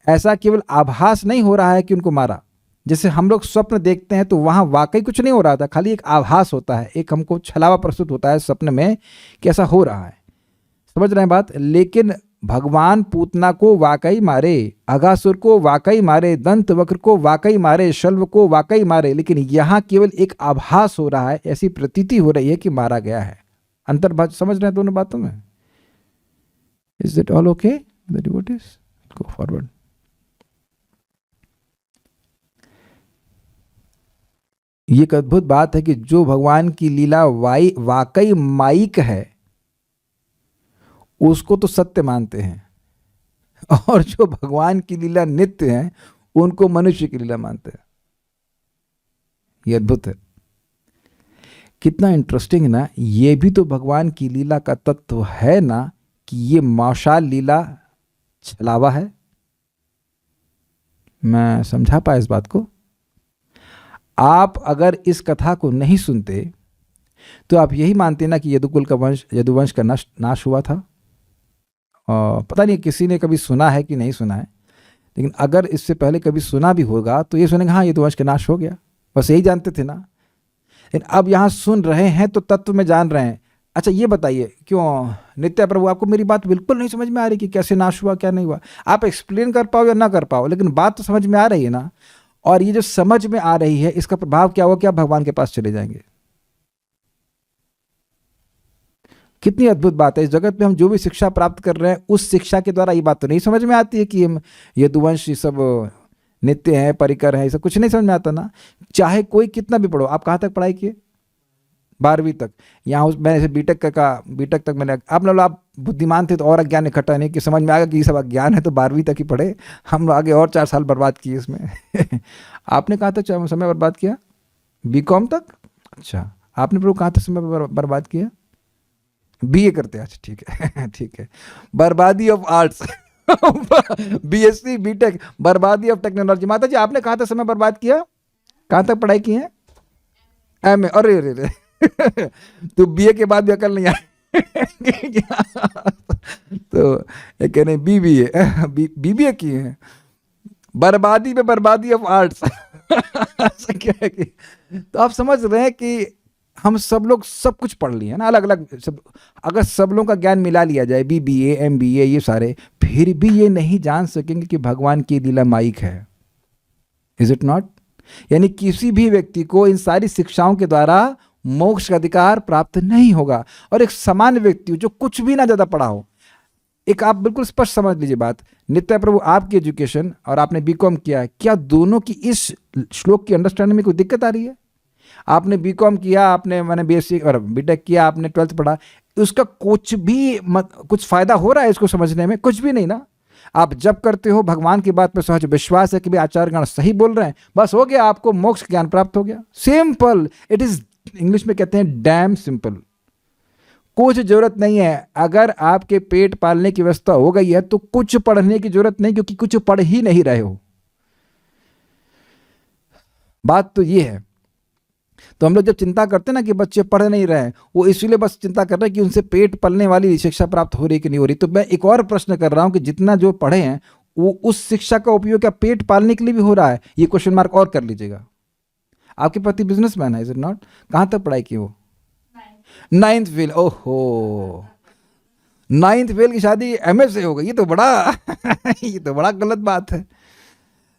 ऐसा केवल आभास नहीं हो रहा है कि उनको मारा। जैसे हम लोग स्वप्न देखते हैं तो वहाँ वाकई कुछ नहीं हो रहा था, खाली एक आभास होता है, एक हमको छलावा प्रस्तुत होता है स्वप्न में कि ऐसा हो रहा है। समझ रहे हैं बात? लेकिन भगवान पूतना को वाकई मारे, अघासुर को वाकई मारे, दंत वक्र को वाकई मारे, शल्व को वाकई मारे, लेकिन यहाँ केवल एक आभास हो रहा है, ऐसी प्रतीति हो रही है कि मारा गया है। अंतर समझ रहे हैं दोनों बातों में? Is it all okay? The devotees go forward. ये एक अद्भुत बात है कि जो भगवान की लीला वाकई माइक है उसको तो सत्य मानते हैं, और जो भगवान की लीला नित्य है उनको मनुष्य की लीला मानते हैं। ये अद्भुत है। कितना इंटरेस्टिंग है ना। ये भी तो भगवान की लीला का तत्व है ना कि ये मौशाल लीला छलावा है। मैं समझा पाया इस बात को? आप अगर इस कथा को नहीं सुनते तो आप यही मानते ना कि यदुवंश का नाश हुआ था। पता नहीं किसी ने कभी सुना है कि नहीं सुना है, लेकिन अगर इससे पहले कभी सुना भी होगा तो ये सुनेगा हाँ यदुवंश का नाश हो गया, बस यही जानते थे ना। लेकिन अब यहाँ सुन रहे हैं तो तत्व में जान रहे हैं। अच्छा ये बताइए, क्यों नित्य प्रभु आपको मेरी बात बिल्कुल नहीं समझ में आ रही कि कैसे नाश हुआ क्या नहीं हुआ? आप एक्सप्लेन कर पाओ या ना कर पाओ, लेकिन बात तो समझ में आ रही है ना। और ये जो समझ में आ रही है, इसका प्रभाव क्या होगा कि आप भगवान के पास चले जाएंगे। कितनी अद्भुत बात है। इस जगत में हम जो भी शिक्षा प्राप्त कर रहे हैं, उस शिक्षा के द्वारा ये बात तो नहीं समझ में आती है कि हम ये दुवंश ये सब नित्य है, परिकर है, ये सब कुछ नहीं समझ में आता ना। चाहे कोई कितना भी पढ़ो। आप कहाँ तक पढ़ाई किए? 12वीं तक। यहाँ मैंने ऐसे बीटेक का बीटेक तक मैंने, आप लोग आप बुद्धिमान थे तो और अज्ञान इकट्ठा नहीं कि समझ में आ गया कि ये सब अज्ञान है, तो 12वीं तक ही पढ़े। हम आगे और 4 साल बर्बाद किए इसमें। आपने कहाँ तक समय बर्बाद किया? बीकॉम तक। अच्छा, आपने प्रभु कहाँ तक समय बर्बाद किया? बीए करते हैं। अच्छा ठीक है। ठीक है। बर्बादी ऑफ आर्ट्स। बीएससी बीटेक, बर्बादी ऑफ टेक्नोलॉजी। माता जी आपने कहाँ तक समय बर्बाद किया? कहाँ तक पढ़ाई की है? एमए। अरे अरे अरे। तो बीए के बाद भी अकल नहीं आई। तो ये कह रहे बीबीए, बीबीए की है। बर्बादी पे बर्बादी ऑफ आर्ट्स। क्या है कि, तो आप समझ रहे हैं कि हम सब लोग सब कुछ पढ़ लिए ना, अलग अलग सब। अगर सब लोगों का ज्ञान मिला लिया जाए, बीबीए एमबीए ये सारे, फिर भी ये नहीं जान सकेंगे कि भगवान की लीला माइक है। Is it not? यानी किसी भी व्यक्ति को इन सारी शिक्षाओं के द्वारा मोक्ष का अधिकार प्राप्त नहीं होगा। और एक सामान्य व्यक्ति जो कुछ भी ना ज्यादा पढ़ा हो, एक आप बिल्कुल स्पष्ट समझ लीजिए बात। नित्य प्रभु आपकी एजुकेशन और आपने बीकॉम किया है, क्या दोनों की इस श्लोक की अंडरस्टैंडिंग में कोई दिक्कत आ रही है? आपने बीकॉम किया, आपने मैंने बीएससी और बीटेक किया, आपने 12th पढ़ा, उसका कुछ भी कुछ फायदा हो रहा है इसको समझने में? कुछ भी नहीं ना। आप जब करते हो भगवान की बात पर सहज विश्वास है कि भाई आचार्यगण सही बोल रहे हैं, बस हो गया, आपको मोक्ष ज्ञान प्राप्त हो गया। सिंपल। इट इज, इंग्लिश में कहते हैं डैम सिंपल। कुछ जरूरत नहीं है। अगर आपके पेट पालने की व्यवस्था हो गई है तो कुछ पढ़ने की जरूरत नहीं, क्योंकि कुछ पढ़ ही नहीं रहे हो। बात तो ये है। तो हम लोग जब चिंता करते हैं ना कि बच्चे पढ़ नहीं रहे हैं, वो इसलिए बस चिंता कर रहे हैं कि उनसे पेट पलने वाली शिक्षा प्राप्त हो रही कि नहीं हो रही। तो मैं एक और प्रश्न कर रहा हूं कि जितना जो पढ़े हैं वो उस शिक्षा का उपयोग क्या पेट पालने के लिए भी हो रहा है? ये क्वेश्चन मार्क और कर लीजिएगा। आपके पति बिजनेसमैन है, इज इट नॉट? कहां तक पढ़ाई की वो? 9th fail. ओहो, 9th फेल की शादी एमए से हो गई। ये तो बड़ा गलत बात है।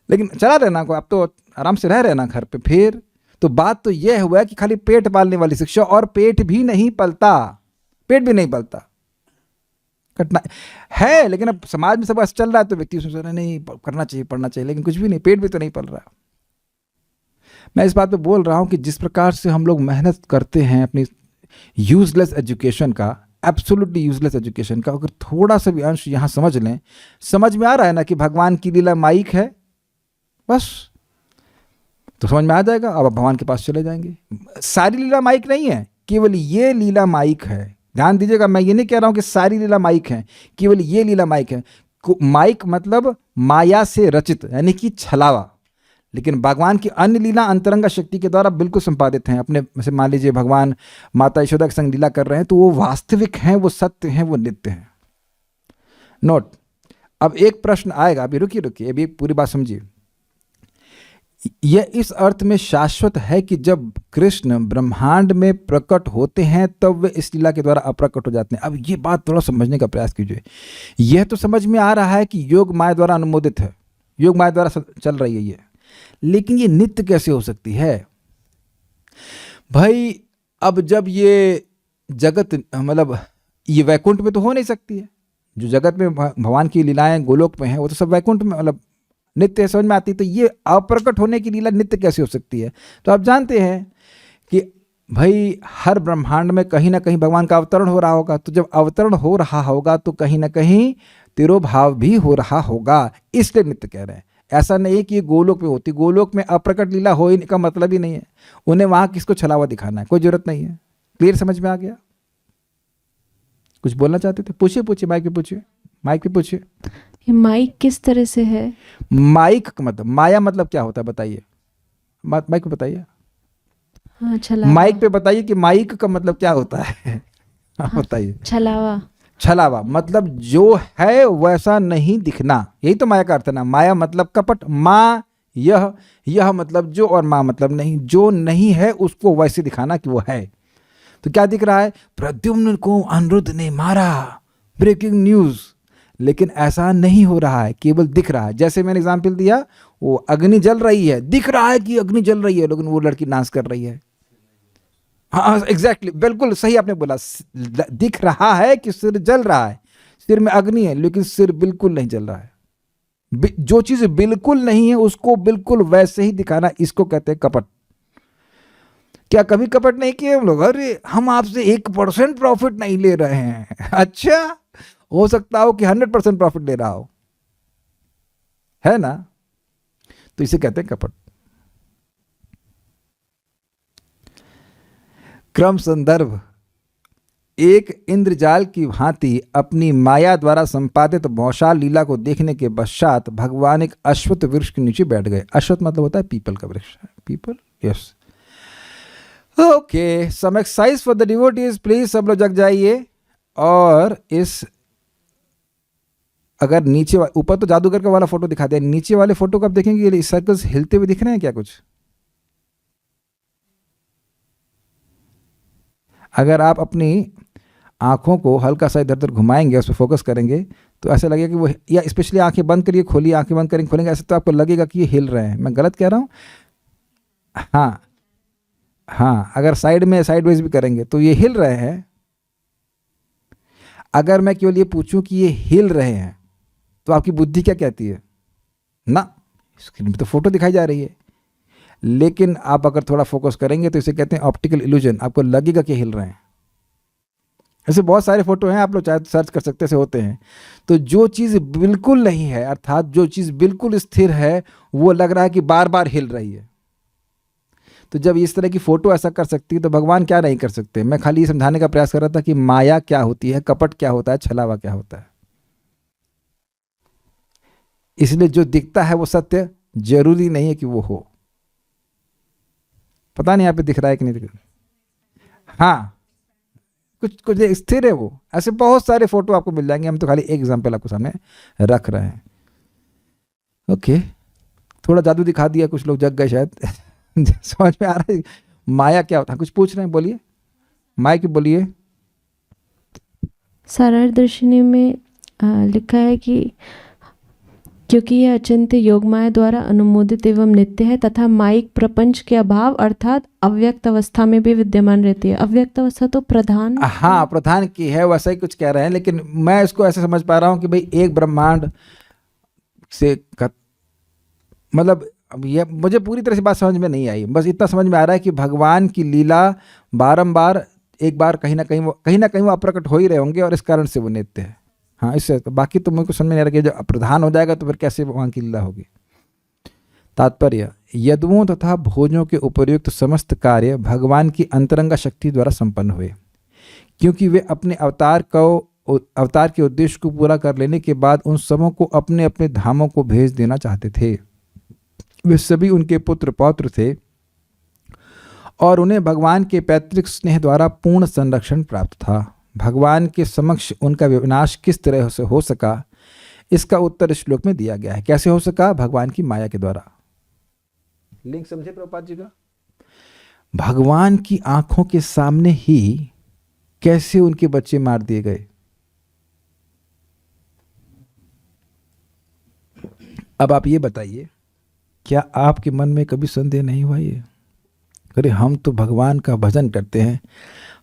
लेकिन चला रहना को, आप तो आराम से रह रहना घर पे। फिर तो बात तो यह हुआ कि खाली पेट पालने वाली शिक्षा, और पेट भी नहीं पलता। पेट भी नहीं पलता, कटना है। लेकिन अब समाज में सब ऐसा चल रहा है तो व्यक्ति सोच रहा है नहीं करना चाहिए, पढ़ना चाहिए, लेकिन कुछ भी नहीं, पेट भी तो नहीं पल रहा। मैं इस बात पे बोल रहा हूं कि जिस प्रकार से हम लोग मेहनत करते हैं अपनी यूजलेस एजुकेशन का, एब्सोल्युटली यूजलेस एजुकेशन का, अगर थोड़ा सा भी अंश यहां समझ लें, समझ में आ रहा है ना कि भगवान की लीला माइक है, बस तो समझ में आ जाएगा। अब आप भगवान के पास चले जाएंगे। सारी लीला माइक नहीं है, केवल ये लीला माइक है। ध्यान दीजिएगा, मैं ये नहीं कह रहा हूं कि सारी लीला माइक है, केवल ये लीला माइक है। माइक मतलब माया से रचित, यानी कि छलावा। लेकिन भगवान की अन्य लीला अंतरंगा शक्ति के द्वारा बिल्कुल संपादित हैं। अपने जैसे मान लीजिए भगवान माता यशोदा के संग लीला कर रहे हैं, तो वो वास्तविक हैं, वो सत्य हैं, वो नित्य हैं। नोट, अब एक प्रश्न आएगा, अभी रुकिए, अभी पूरी बात समझिए। यह इस अर्थ में शाश्वत है कि जब कृष्ण ब्रह्मांड में प्रकट होते हैं तब वे इस लीला के द्वारा अप्रकट हो जाते हैं। अब ये बात थोड़ा समझने का प्रयास कीजिए। यह तो समझ में आ रहा है कि योग माया द्वारा अनुमोदित है, योग माया द्वारा चल रही है ये, लेकिन ये नित्य कैसे हो सकती है भाई? अब जब ये जगत, मतलब ये वैकुंठ में तो हो नहीं सकती है। जो जगत में भगवान की लीलाएं गोलोक में है, वो तो सब वैकुंठ में, मतलब नित्य समझ में आती। तो ये अप्रकट होने की लीला नित्य कैसे हो सकती है? तो आप जानते हैं कि भाई हर ब्रह्मांड में कहीं ना कहीं भगवान का अवतरण हो रहा होगा। तो जब अवतरण हो रहा होगा तो कहीं ना कहीं तिरोभाव भी हो रहा होगा, इसलिए नित्य कह रहे हैं। ऐसा नहीं कि गोलोक में होती, गोलोक में अप्रकट लीला हो ही का मतलब ही नहीं है। उन्हें वहां किसको छलावा दिखाना है, कोई जरूरत नहीं है। क्लियर समझ में आ गया? कुछ बोलना चाहते थे? पूछिए, माइक पे पूछिए। ये माइक किस तरह से है? माइक का मतलब, माया मतलब क्या होता है बताइए, माइक पे बताइए। हाँ, छलावा। माइक पे बताइए कि माइक का मतलब क्या होता है। हाँ बताइए। छलावा मतलब जो है वैसा नहीं दिखना, यही तो माया का अर्थ है ना। माया मतलब कपट, यह मतलब जो और माँ मतलब नहीं, जो नहीं है उसको वैसे दिखाना कि वो है। तो क्या दिख रहा है? प्रद्युम्न को अनिरुद्ध ने मारा, ब्रेकिंग न्यूज। लेकिन ऐसा नहीं हो रहा है, केवल दिख रहा है। जैसे मैंने एग्जाम्पल दिया, वो अग्नि जल रही है, दिख रहा है कि अग्नि जल रही है, लेकिन वो लड़की डांस कर रही है। हाँ एग्जैक्टली, बिल्कुल सही आपने बोला। दिख रहा है कि सिर जल रहा है, सिर में अग्नि है, लेकिन सिर बिल्कुल नहीं जल रहा है। जो चीज बिल्कुल नहीं है उसको बिल्कुल वैसे ही दिखाना, इसको कहते हैं कपट। क्या कभी कपट नहीं किए हम लोग? अरे हम आपसे 1% प्रॉफिट नहीं ले रहे हैं। अच्छा, हो सकता हो कि 100% प्रॉफिट ले रहा हो, है ना? तो इसे कहते हैं कपट। क्रम संदर्भ। एक इंद्रजाल की भांति अपनी माया द्वारा संपादित मौशाल लीला को देखने के पश्चात भगवान एक अश्वत्थ वृक्ष के नीचे बैठ गए। अश्वत्थ मतलब होता है पीपल का वृक्ष। पीपल, yes. Okay, some exercise for the devotees please. सब लोग जग जाइए। और इस, अगर नीचे ऊपर तो जादूगर का वाला फोटो दिखाते हैं, नीचे वाले फोटो को आप देखेंगे ये सर्कल्स हिलते हुए दिख रहे हैं क्या कुछ? अगर आप अपनी आंखों को हल्का सा इधर उधर घुमाएंगे, उस पर फोकस करेंगे, तो ऐसा लगेगा कि वो, या स्पेशली आंखें बंद करिए, खोलिए, आंखें बंद करेंगे खोलेंगे, ऐसा तो आपको लगेगा कि ये हिल रहे हैं। मैं गलत कह रहा हूँ? हाँ हाँ, अगर साइड में साइड वेज भी करेंगे तो ये हिल रहे हैं। अगर मैं केवल ये पूछूं कि ये हिल रहे हैं, तो आपकी बुद्धि क्या कहती है? ना, स्क्रीन में तो फोटो दिखाई जा रही है। लेकिन आप अगर थोड़ा फोकस करेंगे तो इसे कहते हैं ऑप्टिकल इल्यूजन, आपको लगेगा कि हिल रहे हैं। ऐसे बहुत सारे फोटो हैं, आप लोग चाहे सर्च कर सकते, ऐसे होते हैं। तो जो चीज़ बिल्कुल नहीं है, अर्थात जो चीज़ बिल्कुल स्थिर है, वो लग रहा है कि बार बार हिल रही है। तो जब इस तरह की फोटो ऐसा कर सकती है, तो भगवान क्या नहीं कर सकते? मैं खाली ये समझाने का प्रयास कर रहा था कि माया क्या होती है, कपट क्या होता है, छलावा क्या होता है। इसलिए जो दिखता है वो सत्य जरूरी नहीं है कि वो हो। पता नहीं यहाँ पे दिख रहा है कि नहीं दिख रहा? हाँ, कुछ कुछ स्थिर है वो। ऐसे बहुत सारे फोटो आपको मिल जाएंगे, हम तो खाली एक एग्जांपल आपको सामने रख रहे हैं। ओके, थोड़ा जादू दिखा दिया, कुछ लोग जग गए शायद। समझ में आ रहा है माया क्या होता है? कुछ पूछ रहे हैं, बोलिए माया की, बोलिए। सारार दर्शिनी में लिखा है कि क्योंकि यह अचिंत्य योग माया द्वारा अनुमोदित एवं नित्य है तथा माइक प्रपंच के अभाव अर्थात अव्यक्त अवस्था में भी विद्यमान रहती है। अव्यक्त अवस्था तो प्रधान, हाँ प्रधान की है, वैसा ही कुछ कह रहे हैं। लेकिन मैं इसको ऐसे समझ पा रहा हूँ कि भाई एक ब्रह्मांड से मतलब, अब ये मुझे पूरी तरह से बात समझ में नहीं आई, बस इतना समझ में आ रहा है कि भगवान की लीला बारंबार, एक बार कहीं ना कहीं वो अप्रकट हो ही रहे होंगे, और इस कारण से वो नित्य है। हाँ, इससे तो बाकी तो मुझे समझ में नहीं आ रहा कि जब प्रधान हो जाएगा तो फिर कैसे भगवान की लीला होगी। तात्पर्य, यदुओं तथा भोजों के उपयुक्त समस्त कार्य भगवान की अंतरंगा शक्ति द्वारा संपन्न हुए, क्योंकि वे अपने अवतार के उद्देश्य को पूरा कर लेने के बाद उन सबों को अपने अपने धामों को भेज देना चाहते थे। वे सभी उनके पुत्र पौत्र थे और उन्हें भगवान के पैतृक स्नेह द्वारा पूर्ण संरक्षण प्राप्त था। भगवान के समक्ष उनका विनाश किस तरह से हो सका, इसका उत्तर इस श्लोक में दिया गया है। कैसे हो सका? भगवान की माया के द्वारा। लिंक समझे प्रभुपाद जी का? भगवान की आंखों के सामने ही कैसे उनके बच्चे मार दिए गए। अब आप ये बताइए, क्या आपके मन में कभी संदेह नहीं हुआ ये? अरे हम तो भगवान का भजन करते हैं,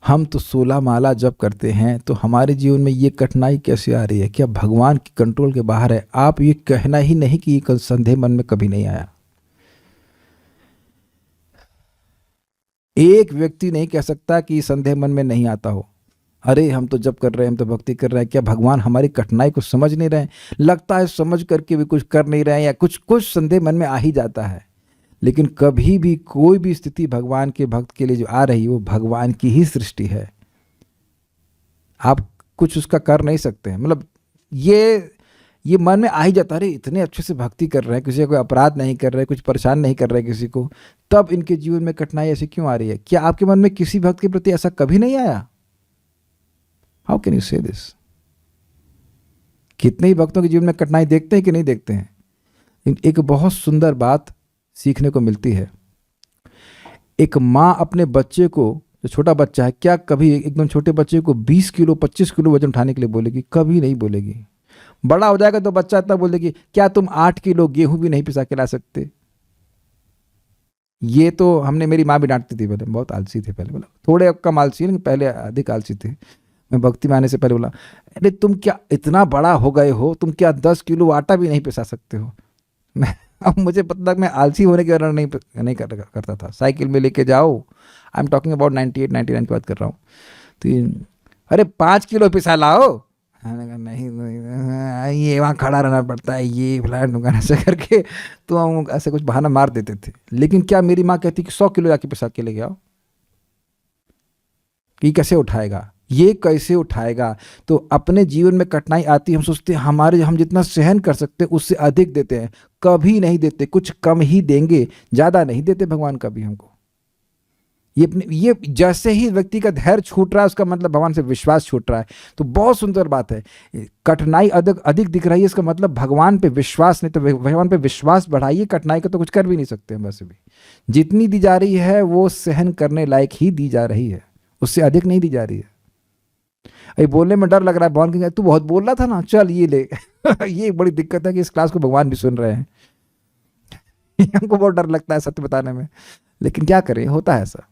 हम तो 16 माला जप करते हैं, तो हमारे जीवन में ये कठिनाई कैसे आ रही है? क्या भगवान की कंट्रोल के बाहर है? आप ये कहना ही नहीं कि ये संदेह मन में कभी नहीं आया। एक व्यक्ति नहीं कह सकता कि संदेह मन में नहीं आता हो। अरे हम तो जप कर रहे हैं, हम तो भक्ति कर रहे हैं, क्या भगवान हमारी कठिनाई को समझ नहीं रहे हैं? लगता है समझ करके भी कुछ कर नहीं रहे हैं, या कुछ संदेह मन में आ ही जाता है। लेकिन कभी भी कोई भी स्थिति भगवान के भक्त के लिए जो आ रही, वो भगवान की ही सृष्टि है। आप कुछ उसका कर नहीं सकते हैं। मतलब ये मन में आ ही जाता है, अरे इतने अच्छे से भक्ति कर रहे हैं, किसी का कोई अपराध नहीं कर रहे, कुछ परेशान नहीं कर रहे किसी को, तब इनके जीवन में कठिनाई ऐसी क्यों आ रही है? क्या आपके मन में किसी भक्त के प्रति ऐसा कभी नहीं आया? हाउ कैन यू से दिस? कितने ही भक्तों के जीवन में कठिनाई देखते हैं कि नहीं देखते हैं? एक बहुत सुंदर बात सीखने को मिलती है। एक माँ अपने बच्चे को, जो छोटा बच्चा है, क्या कभी एकदम छोटे बच्चे को 20 किलो 25 किलो वजन उठाने के लिए बोलेगी? कभी नहीं बोलेगी। बड़ा हो जाएगा तो बच्चा इतना बोलेगी, क्या तुम 8 किलो गेहूं भी नहीं पिसा के ला सकते? ये तो हमने, मेरी माँ भी डांटती थी पहले, बहुत आलसी थे पहले, बोला थोड़े कम आलसी है, पहले अधिक आलसी थे। मैं भक्ति में आने से पहले बोला, अरे तुम क्या इतना बड़ा हो गए हो, तुम क्या 10 किलो आटा भी नहीं पिसा सकते हो? मैं, अब मुझे पता था मैं आलसी होने के कारण नहीं करता था। साइकिल में लेके जाओ, आई एम टॉकिंग अबाउट 98 99 की बात कर रहा हूँ, तो अरे 5 किलो पिसा लाओ। मैंने कहा नहीं, ये वहाँ खड़ा रहना पड़ता है, ये फलाना ढुकाना ऐसे करके, तो हम ऐसे कुछ बहाना मार देते थे। लेकिन क्या मेरी माँ कहती कि 100 किलो जाके पिसा के लेके आओ, कि कैसे उठाएगा, ये कैसे उठाएगा? तो अपने जीवन में कठिनाई आती है, हम सोचते हैं हम जितना सहन कर सकते हैं उससे अधिक देते हैं। कभी नहीं देते, कुछ कम ही देंगे, ज़्यादा नहीं देते भगवान कभी हमको। ये जैसे ही व्यक्ति का धैर्य छूट रहा है, उसका मतलब भगवान से विश्वास छूट रहा है। तो बहुत सुंदर बात है, कठिनाई अधिक दिख रही है, इसका मतलब भगवान पे विश्वास नहीं। तो भगवान पे विश्वास बढ़ाइए, कठिनाई का तो कुछ कर भी नहीं सकते हम वैसे भी। जितनी दी जा रही है वो सहन करने लायक ही दी जा रही है, उससे अधिक नहीं दी जा रही है। अरे बोलने में डर लग रहा है, भगवान कहेंगे तू बहुत बोल रहा था ना, चल ये ले। ये बड़ी दिक्कत है कि इस क्लास को भगवान भी सुन रहे हैं। हमको बहुत डर लगता है सत्य बताने में, लेकिन क्या करें, होता है ऐसा।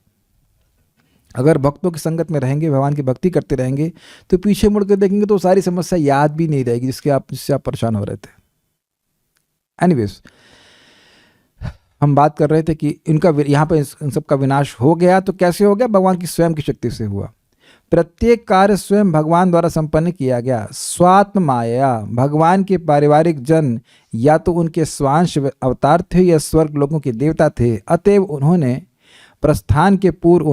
अगर भक्तों की संगत में रहेंगे, भगवान की भक्ति करते रहेंगे, तो पीछे मुड़ कर देखेंगे तो सारी समस्या याद भी नहीं रहेगी जिससे आप परेशान हो रहे थे। एनीवेज, हम बात कर रहे थे कि इनका यहाँ पर इन सबका विनाश हो गया। तो कैसे हो गया? भगवान की स्वयं की शक्ति से हुआ। प्रत्येक कार्य स्वयं भगवान द्वारा संपन्न किया गया। स्वात्म माया, भगवान के पारिवारिक जन या तो उनके स्वांश अवतार थे या स्वर्ग लोगों के देवता थे। अतएव अपने प्रस्थान के पूर्व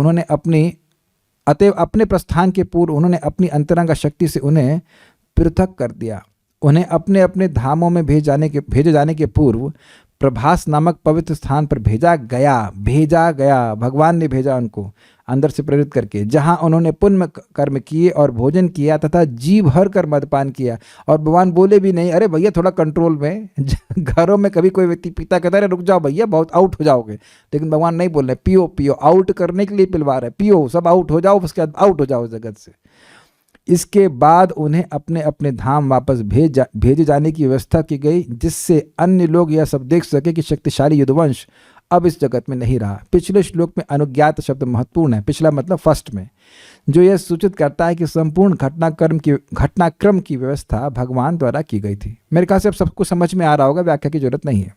उन्होंने अपनी अंतरंग शक्ति से उन्हें पृथक कर दिया। उन्हें अपने अपने धामों में भेजे जाने के पूर्व प्रभास नामक पवित्र स्थान पर भेजा गया। भगवान ने भेजा उनको अंदर से प्रेरित करके, जहां उन्होंने पुण्य कर्म किए और भोजन किया तथा जी भर कर मदपान किया। और भगवान बोले भी नहीं, अरे भैया थोड़ा कंट्रोल में। घरों में कभी कोई व्यक्ति पीता, कहता है रुक जाओ भैया बहुत आउट हो जाओगे, लेकिन भगवान नहीं बोल रहे पियो पियो, आउट करने के लिए पिलवा रहे, पियो सब आउट हो जाओ, उसके बाद आउट हो जाओ जगत से। इसके बाद उन्हें अपने अपने धाम वापस भेजे जाने की व्यवस्था की गई, जिससे अन्य लोग यह सब देख सके कि शक्तिशाली यदुवंश अब इस जगत में नहीं रहा। पिछले श्लोक में अनुज्ञात शब्द महत्वपूर्ण है, पिछला मतलब फर्स्ट में, जो यह सूचित करता है कि संपूर्ण घटनाक्रम की व्यवस्था भगवान द्वारा की गई थी। मेरे ख्याल से अब सबको समझ में आ रहा होगा, व्याख्या की जरूरत नहीं है।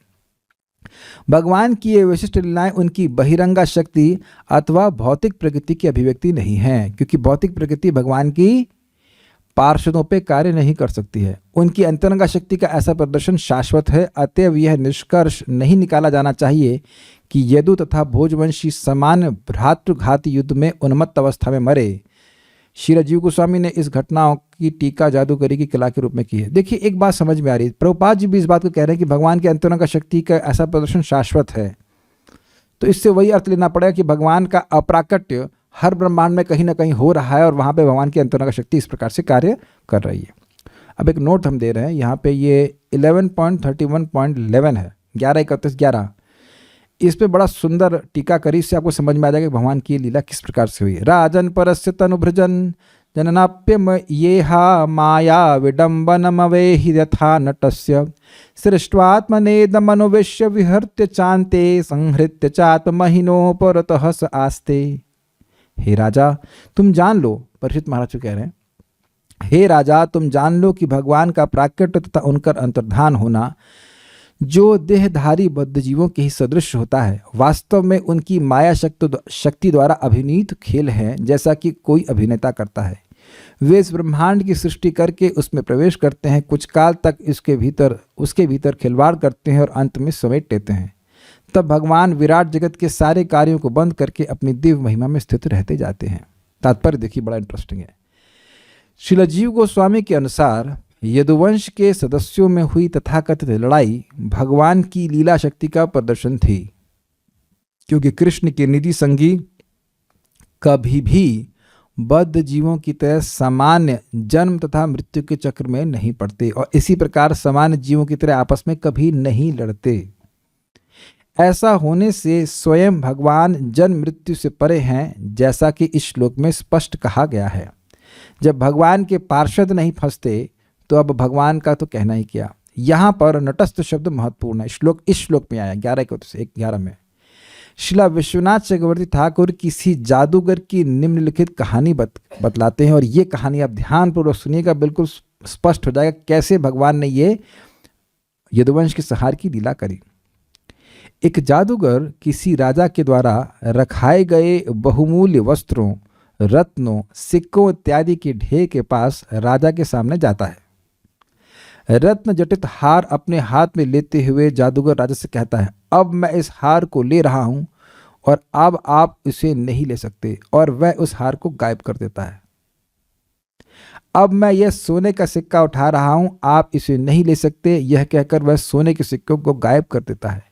भगवान की ये विशिष्ट लीलाएं उनकी बहिरंगा शक्ति अथवा भौतिक प्रकृति की अभिव्यक्ति नहीं है, क्योंकि भौतिक प्रकृति भगवान की पार्षदों पे कार्य नहीं कर सकती है। उनकी अंतरंगा शक्ति का ऐसा प्रदर्शन शाश्वत है। अतएव यह निष्कर्ष नहीं निकाला जाना चाहिए कि यदु तथा भोजवंशी समान भ्रातृघाती युद्ध में उन्मत्त अवस्था में मरे। श्री राजीव गोस्वामी ने इस घटनाओं की टीका जादूगरी की कला के रूप में की है। देखिए एक बात समझ में आ रही है, प्रभुपाद जी भी इस बात को कह रहे हैं कि भगवान की अंतरंगा शक्ति का ऐसा प्रदर्शन शाश्वत है। तो इससे वही अर्थ लेना पड़ेगा कि भगवान का अप्राकट्य हर ब्रह्मांड में कहीं ना कहीं हो रहा है और वहाँ पे भगवान की अंतरंगा शक्ति इस प्रकार से कार्य कर रही है। अब एक नोट हम दे रहे हैं यहाँ पे, ये 11.31.11 है, 11:31-11। इस पे बड़ा सुंदर टीका करी, इससे आपको समझ में आ जाएगा कि भगवान की लीला किस प्रकार से हुई है। राजन परस्य तनुभृजन जननाप्यम येहा माया विडम्बनमवेहि यथा नटस्य सृष्ट्वात्मनेदमनुविश्य विहर्त्य चान्ते संहृत्य चात्महिनो परतः स आस्ते। हे राजा तुम जान लो, परीक्षित महाराज कह रहे हैं, हे राजा तुम जान लो कि भगवान का प्राकट्य तथा उनका अंतर्धान होना, जो देहधारी बद्ध जीवों के ही सदृश होता है, वास्तव में उनकी माया शक्ति द्वारा अभिनीत खेल है, जैसा कि कोई अभिनेता करता है। वे इस ब्रह्मांड की सृष्टि करके उसमें प्रवेश करते हैं, कुछ काल तक उसके भीतर खिलवाड़ करते हैं और अंत में समेट लेते हैं। तब भगवान विराट जगत के सारे कार्यों को बंद करके अपनी दिव्य महिमा में स्थित रहते जाते हैं। तात्पर्य देखिए बड़ा इंटरेस्टिंग है। श्री राजीव गोस्वामी के अनुसार यदुवंश के सदस्यों में हुई तथाकथित लड़ाई भगवान की लीला शक्ति का प्रदर्शन थी, क्योंकि कृष्ण के निधि संगी कभी भी बद्ध जीवों की तरह सामान्य जन्म तथा मृत्यु के चक्र में नहीं पड़ते और इसी प्रकार सामान्य जीवों की तरह आपस में कभी नहीं लड़ते। ऐसा होने से स्वयं भगवान जन्म मृत्यु से परे हैं, जैसा कि इस श्लोक में स्पष्ट कहा गया है। जब भगवान के पार्षद नहीं फंसते तो अब भगवान का तो कहना ही क्या। यहाँ पर नटस्थ शब्द महत्वपूर्ण है। इस श्लोक में आया 11 में। श्रीला विश्वनाथ चक्रवर्ती ठाकुर किसी जादूगर की निम्नलिखित कहानी बतलाते हैं, और ये कहानी आप ध्यानपूर्वक सुनिएगा, बिल्कुल स्पष्ट हो जाएगा कैसे भगवान ने ये यदुवंश के संहार की लीला करी। एक जादूगर किसी राजा के द्वारा रखाए गए बहुमूल्य वस्त्रों, रत्नों, सिक्कों इत्यादि के ढेर के पास राजा के सामने जाता है। रत्न जटित हार अपने हाथ में लेते हुए जादूगर राजा से कहता है, अब मैं इस हार को ले रहा हूं और अब आप इसे नहीं ले सकते, और वह उस हार को गायब कर देता है। अब मैं यह सोने का सिक्का उठा रहा हूं, आप इसे नहीं ले सकते, यह कहकर वह सोने के सिक्कों को गायब कर देता है।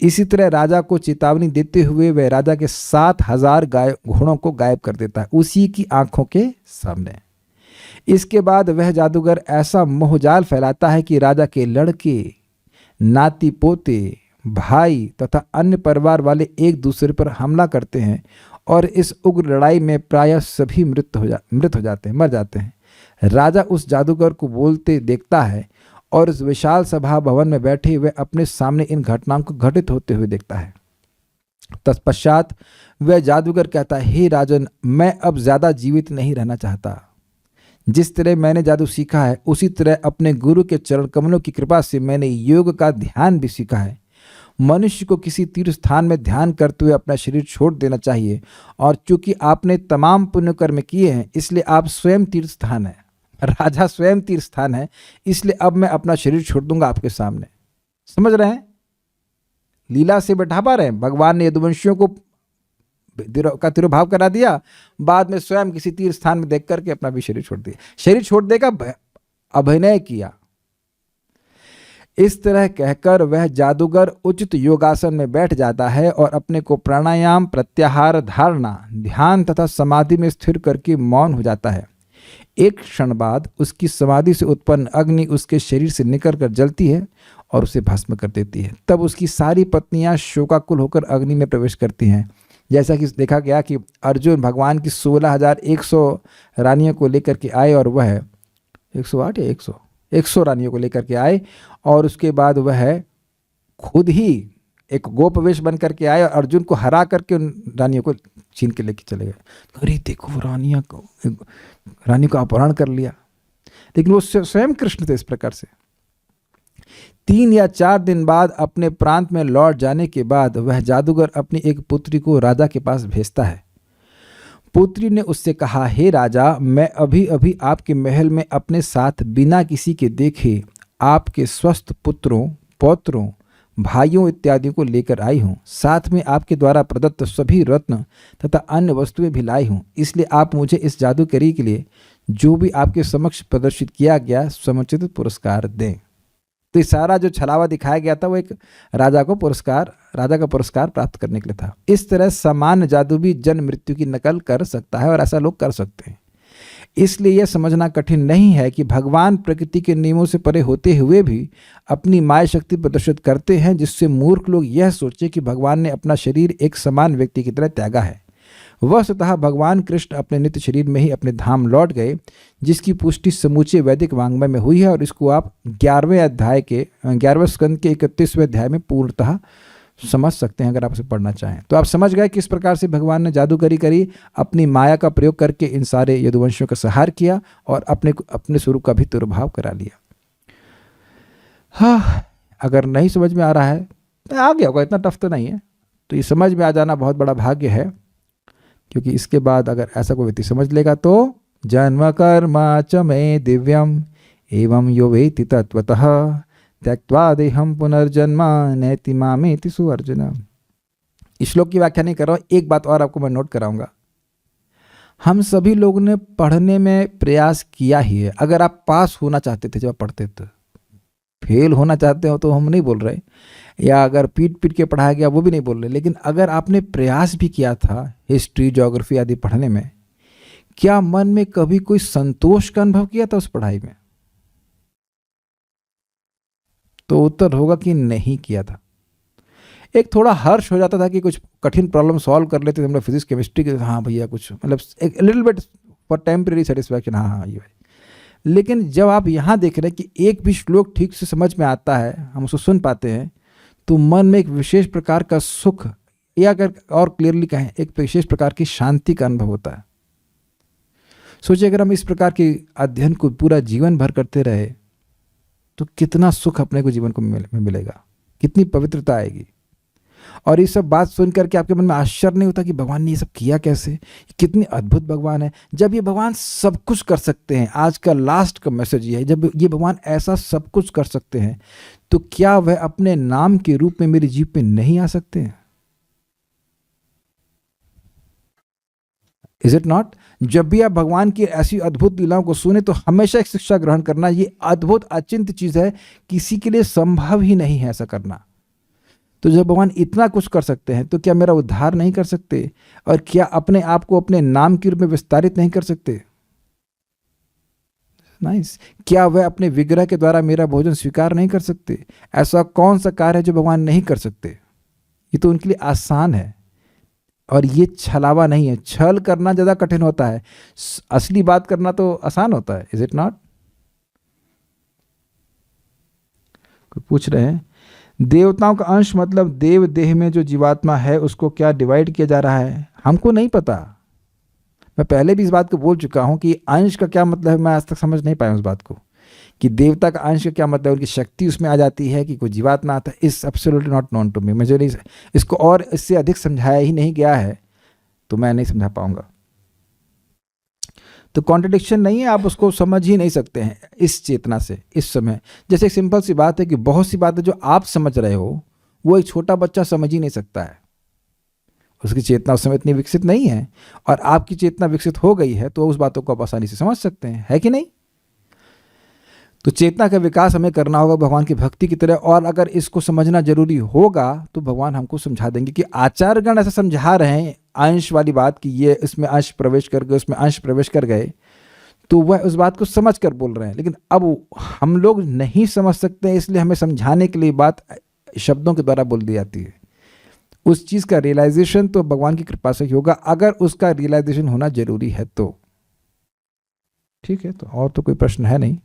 इसी तरह राजा को चेतावनी देते हुए वह राजा के 7,000 घोड़ों को गायब कर देता है, उसी की आंखों के सामने। इसके बाद वह जादूगर ऐसा मोहजाल फैलाता है कि राजा के लड़के, नाती पोते, भाई तथा अन्य परिवार वाले एक दूसरे पर हमला करते हैं, और इस उग्र लड़ाई में प्रायः सभी मर जाते हैं। राजा उस जादूगर को बोलते देखता है और उस विशाल सभा भवन में बैठे हुए अपने सामने इन घटनाओं को घटित होते हुए देखता है। तत्पश्चात वह जादूगर कहता है, हे राजन, मैं अब ज्यादा जीवित नहीं रहना चाहता। जिस तरह मैंने जादू सीखा है उसी तरह अपने गुरु के चरण कमलों की कृपा से मैंने योग का ध्यान भी सीखा है। मनुष्य को किसी तीर्थ स्थान में ध्यान करते हुए अपना शरीर छोड़ देना चाहिए, और चूंकि आपने तमाम पुण्य कर्म किए हैं इसलिए आप स्वयं तीर्थ स्थान है, राजा स्वयं तीर्थ स्थान है, इसलिए अब मैं अपना शरीर छोड़ दूंगा आपके सामने। समझ रहे हैं? लीला से बैठा पा रहे हैं। भगवान ने यदुवंशियों को तिरोभाव करा दिया, बाद में स्वयं किसी तीर्थ स्थान में देख करके अपना भी शरीर छोड़ दिया। शरीर छोड़ देगा अभिनय किया। इस तरह कहकर वह जादूगर उचित योगासन में बैठ जाता है और अपने को प्राणायाम, प्रत्याहार, धारणा, ध्यान तथा समाधि में स्थिर करके मौन हो जाता है। एक क्षण बाद उसकी समाधि से उत्पन्न अग्नि उसके शरीर से निकलकर जलती है और उसे भस्म कर देती है। तब उसकी सारी पत्नियां शोकाकुल होकर अग्नि में प्रवेश करती हैं। जैसा कि देखा गया कि अर्जुन भगवान की 16,100 रानियों को लेकर के आए, और वह 108 या 100 रानियों को लेकर के आए, और उसके बाद वह खुद ही एक गोपवेश बन करके आए और अर्जुन को हरा करके उन रानियों को छीन के लेके चले गए। अरे देखो, वो रानी को अपहरण कर लिया। लेकिन वो स्वयं कृष्ण थे। इस प्रकार से 3 या 4 दिन बाद अपने प्रांत में लौट जाने के बाद वह जादूगर अपनी एक पुत्री को राजा के पास भेजता है। पुत्री ने उससे कहा, हे राजा, मैं अभी अभी आपके महल में अपने साथ बिना किसी के देखे आपके स्वस्थ पुत्रों, पौत्रों, भाइयों इत्यादि को लेकर आई हूँ। साथ में आपके द्वारा प्रदत्त सभी रत्न तथा अन्य वस्तुएं भी लाई हूँ। इसलिए आप मुझे इस जादूगरी के लिए जो भी आपके समक्ष प्रदर्शित किया गया समुचित पुरस्कार दें। तो ये सारा जो छलावा दिखाया गया था वो एक राजा का पुरस्कार प्राप्त करने के लिए था। इस तरह सामान्य जादू भी जन्म मृत्यु की नकल कर सकता है, और ऐसा लोग कर सकते हैं। इसलिए यह समझना कठिन नहीं है कि भगवान प्रकृति के नियमों से परे होते हुए भी अपनी माया शक्ति प्रदर्शित करते हैं, जिससे मूर्ख लोग यह सोचे कि भगवान ने अपना शरीर एक समान व्यक्ति की तरह त्यागा है। वस्तुतः भगवान कृष्ण अपने नित्य शरीर में ही अपने धाम लौट गए, जिसकी पुष्टि समूचे वैदिक वाङ्मय में हुई है, और इसको आप 11वें स्कंद के 31वें अध्याय में पूर्णतः समझ सकते हैं अगर आप उसे पढ़ना चाहें। तो आप समझ गए किस प्रकार से भगवान ने जादूगरी करी, अपनी माया का प्रयोग करके इन सारे यदुवंशियों का संहार किया और अपने स्वरूप का भी तिरोभाव करा लिया। हाँ, अगर नहीं समझ में आ रहा है तो आ गया होगा, इतना टफ तो नहीं है। तो ये समझ में आ जाना बहुत बड़ा भाग्य है, क्योंकि इसके बाद अगर ऐसा कोई व्यक्ति समझ लेगा तो जन्म कर्मा च मे दिव्यम एवं यो वेति तत्वतः त्यक्त्वा देहम पुनर्जन्म नैति मामेति सुअर्जुन। इस श्लोक की व्याख्या नहीं कर रहा हूँ, एक बात और आपको मैं नोट कराऊंगा। हम सभी लोगों ने पढ़ने में प्रयास किया ही है। अगर आप पास होना चाहते थे जब आप पढ़ते थे, फेल होना चाहते हो तो हम नहीं बोल रहे, या अगर पीट के पढ़ाया गया वो भी नहीं बोल रहे, लेकिन अगर आपने प्रयास भी किया था हिस्ट्री, ज्योग्राफी आदि पढ़ने में, क्या मन में कभी कोई संतोष का अनुभव किया था उस पढ़ाई में? तो उत्तर होगा कि नहीं किया था। एक थोड़ा हर्ष हो जाता था कि कुछ कठिन प्रॉब्लम सॉल्व कर लेते थे हम लोग फिजिक्स केमिस्ट्री के, हाँ भैया कुछ मतलब एक little bit for temporary satisfaction, हाँ हाँ ये भाई। लेकिन जब आप यहाँ देख रहे हैं कि एक भी श्लोक ठीक से समझ में आता है, हम उसको सुन पाते हैं, तो मन में एक विशेष प्रकार का सुख, या अगर और क्लियरली कहें एक विशेष प्रकार की शांति का अनुभव होता है। सोचिए अगर हम इस प्रकार के अध्ययन को पूरा जीवन भर करते रहे तो कितना सुख अपने को जीवन को मिलेगा, कितनी पवित्रता आएगी। और ये सब बात सुन करके आपके मन में आश्चर्य नहीं होता कि भगवान ने ये सब किया कैसे, कितनी अद्भुत भगवान है। जब ये भगवान सब कुछ कर सकते हैं, आज का लास्ट का मैसेज ये है, जब ये भगवान ऐसा सब कुछ कर सकते हैं तो क्या वह अपने नाम के रूप में मेरी जीव पे नहीं आ सकते हैं? Is it not? जब भी आप भगवान की ऐसी अद्भुत लीलाओं को सुने तो हमेशा एक शिक्षा ग्रहण करना, ये अद्भुत अचिंत्य चीज है, किसी के लिए संभव ही नहीं है ऐसा करना। तो जब भगवान इतना कुछ कर सकते हैं तो क्या मेरा उद्धार नहीं कर सकते? और क्या अपने आप को अपने नाम के रूप में विस्तारित नहीं कर सकते? नाइस। क्या वह अपने विग्रह के द्वारा मेरा भोजन स्वीकार नहीं कर सकते? ऐसा कौन सा कार्य है जो भगवान नहीं कर सकते? ये तो उनके लिए आसान है। और ये छलावा नहीं है, छल करना ज़्यादा कठिन होता है, असली बात करना तो आसान होता है। Is it not? कोई पूछ रहे हैं देवताओं का अंश मतलब देव देह में जो जीवात्मा है उसको क्या डिवाइड किया जा रहा है? हमको नहीं पता। मैं पहले भी इस बात को बोल चुका हूं कि अंश का क्या मतलब है, मैं आज तक समझ नहीं पाया उस बात को, कि देवता का अंश का क्या मतलब, उनकी शक्ति उसमें आ जाती है कि कोई जीवात्मा आता है। इस absolutely not known to me. मुझे नहीं, इसको और इससे अधिक समझाया ही नहीं गया है तो मैं नहीं समझा पाऊंगा। तो कॉन्ट्रडिक्शन नहीं है, आप उसको समझ ही नहीं सकते हैं इस चेतना से इस समय। जैसे एक सिंपल सी बात है कि बहुत सी बातें जो आप समझ रहे हो वो एक छोटा बच्चा समझ ही नहीं सकता है, उसकी चेतना उस समय इतनी विकसित नहीं है, और आपकी चेतना विकसित हो गई है तो उस बातों को आप आसानी से समझ सकते हैं, है कि नहीं? तो चेतना का विकास हमें करना होगा भगवान की भक्ति की तरह, और अगर इसको समझना जरूरी होगा तो भगवान हमको समझा देंगे। कि आचार्यगण ऐसा समझा रहे हैं अंश वाली बात कि ये इसमें अंश प्रवेश कर गए, उसमें अंश प्रवेश कर गए, तो वह उस बात को समझ कर बोल रहे हैं। लेकिन अब हम लोग नहीं समझ सकते, इसलिए हमें समझाने के लिए बात शब्दों के द्वारा बोल दी जाती है। उस चीज़ का रियलाइजेशन तो भगवान की कृपा से ही होगा, अगर उसका रियलाइजेशन होना जरूरी है तो। ठीक है, तो और तो कोई प्रश्न है नहीं,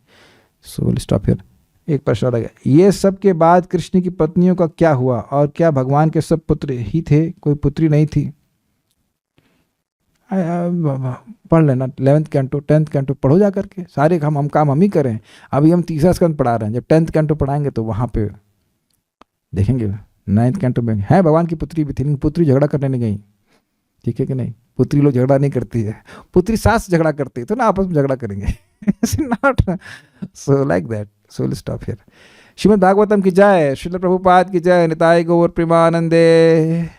सो विल स्टॉप हियर। एक प्रश्न और आ गया, ये सब के बाद कृष्ण की पत्नियों का क्या हुआ, और क्या भगवान के सब पुत्र ही थे, कोई पुत्री नहीं थी? पढ़ लेना 11th कैंटो 10th कैंटो पढ़ो जा करके, सारे हम काम हम ही करें। अभी हम तीसरा स्कंद पढ़ा रहे हैं, जब 10th कैंटो पढ़ाएंगे तो वहाँ पे देखेंगे 9th कैंटो में है भगवान की पुत्री भी थी, लेकिन पुत्री झगड़ा करने नहीं गई। ठीक है कि नहीं? पुत्री लोग झगड़ा नहीं करती है, पुत्री सास झगड़ा करती है, तो ना आपस में झगड़ा करेंगे। Not so like that. So will stop here. Shrimad Bhagavatam की जय, श्रील प्रभुपाद की जय, निताय गौर प्रेमानंदे।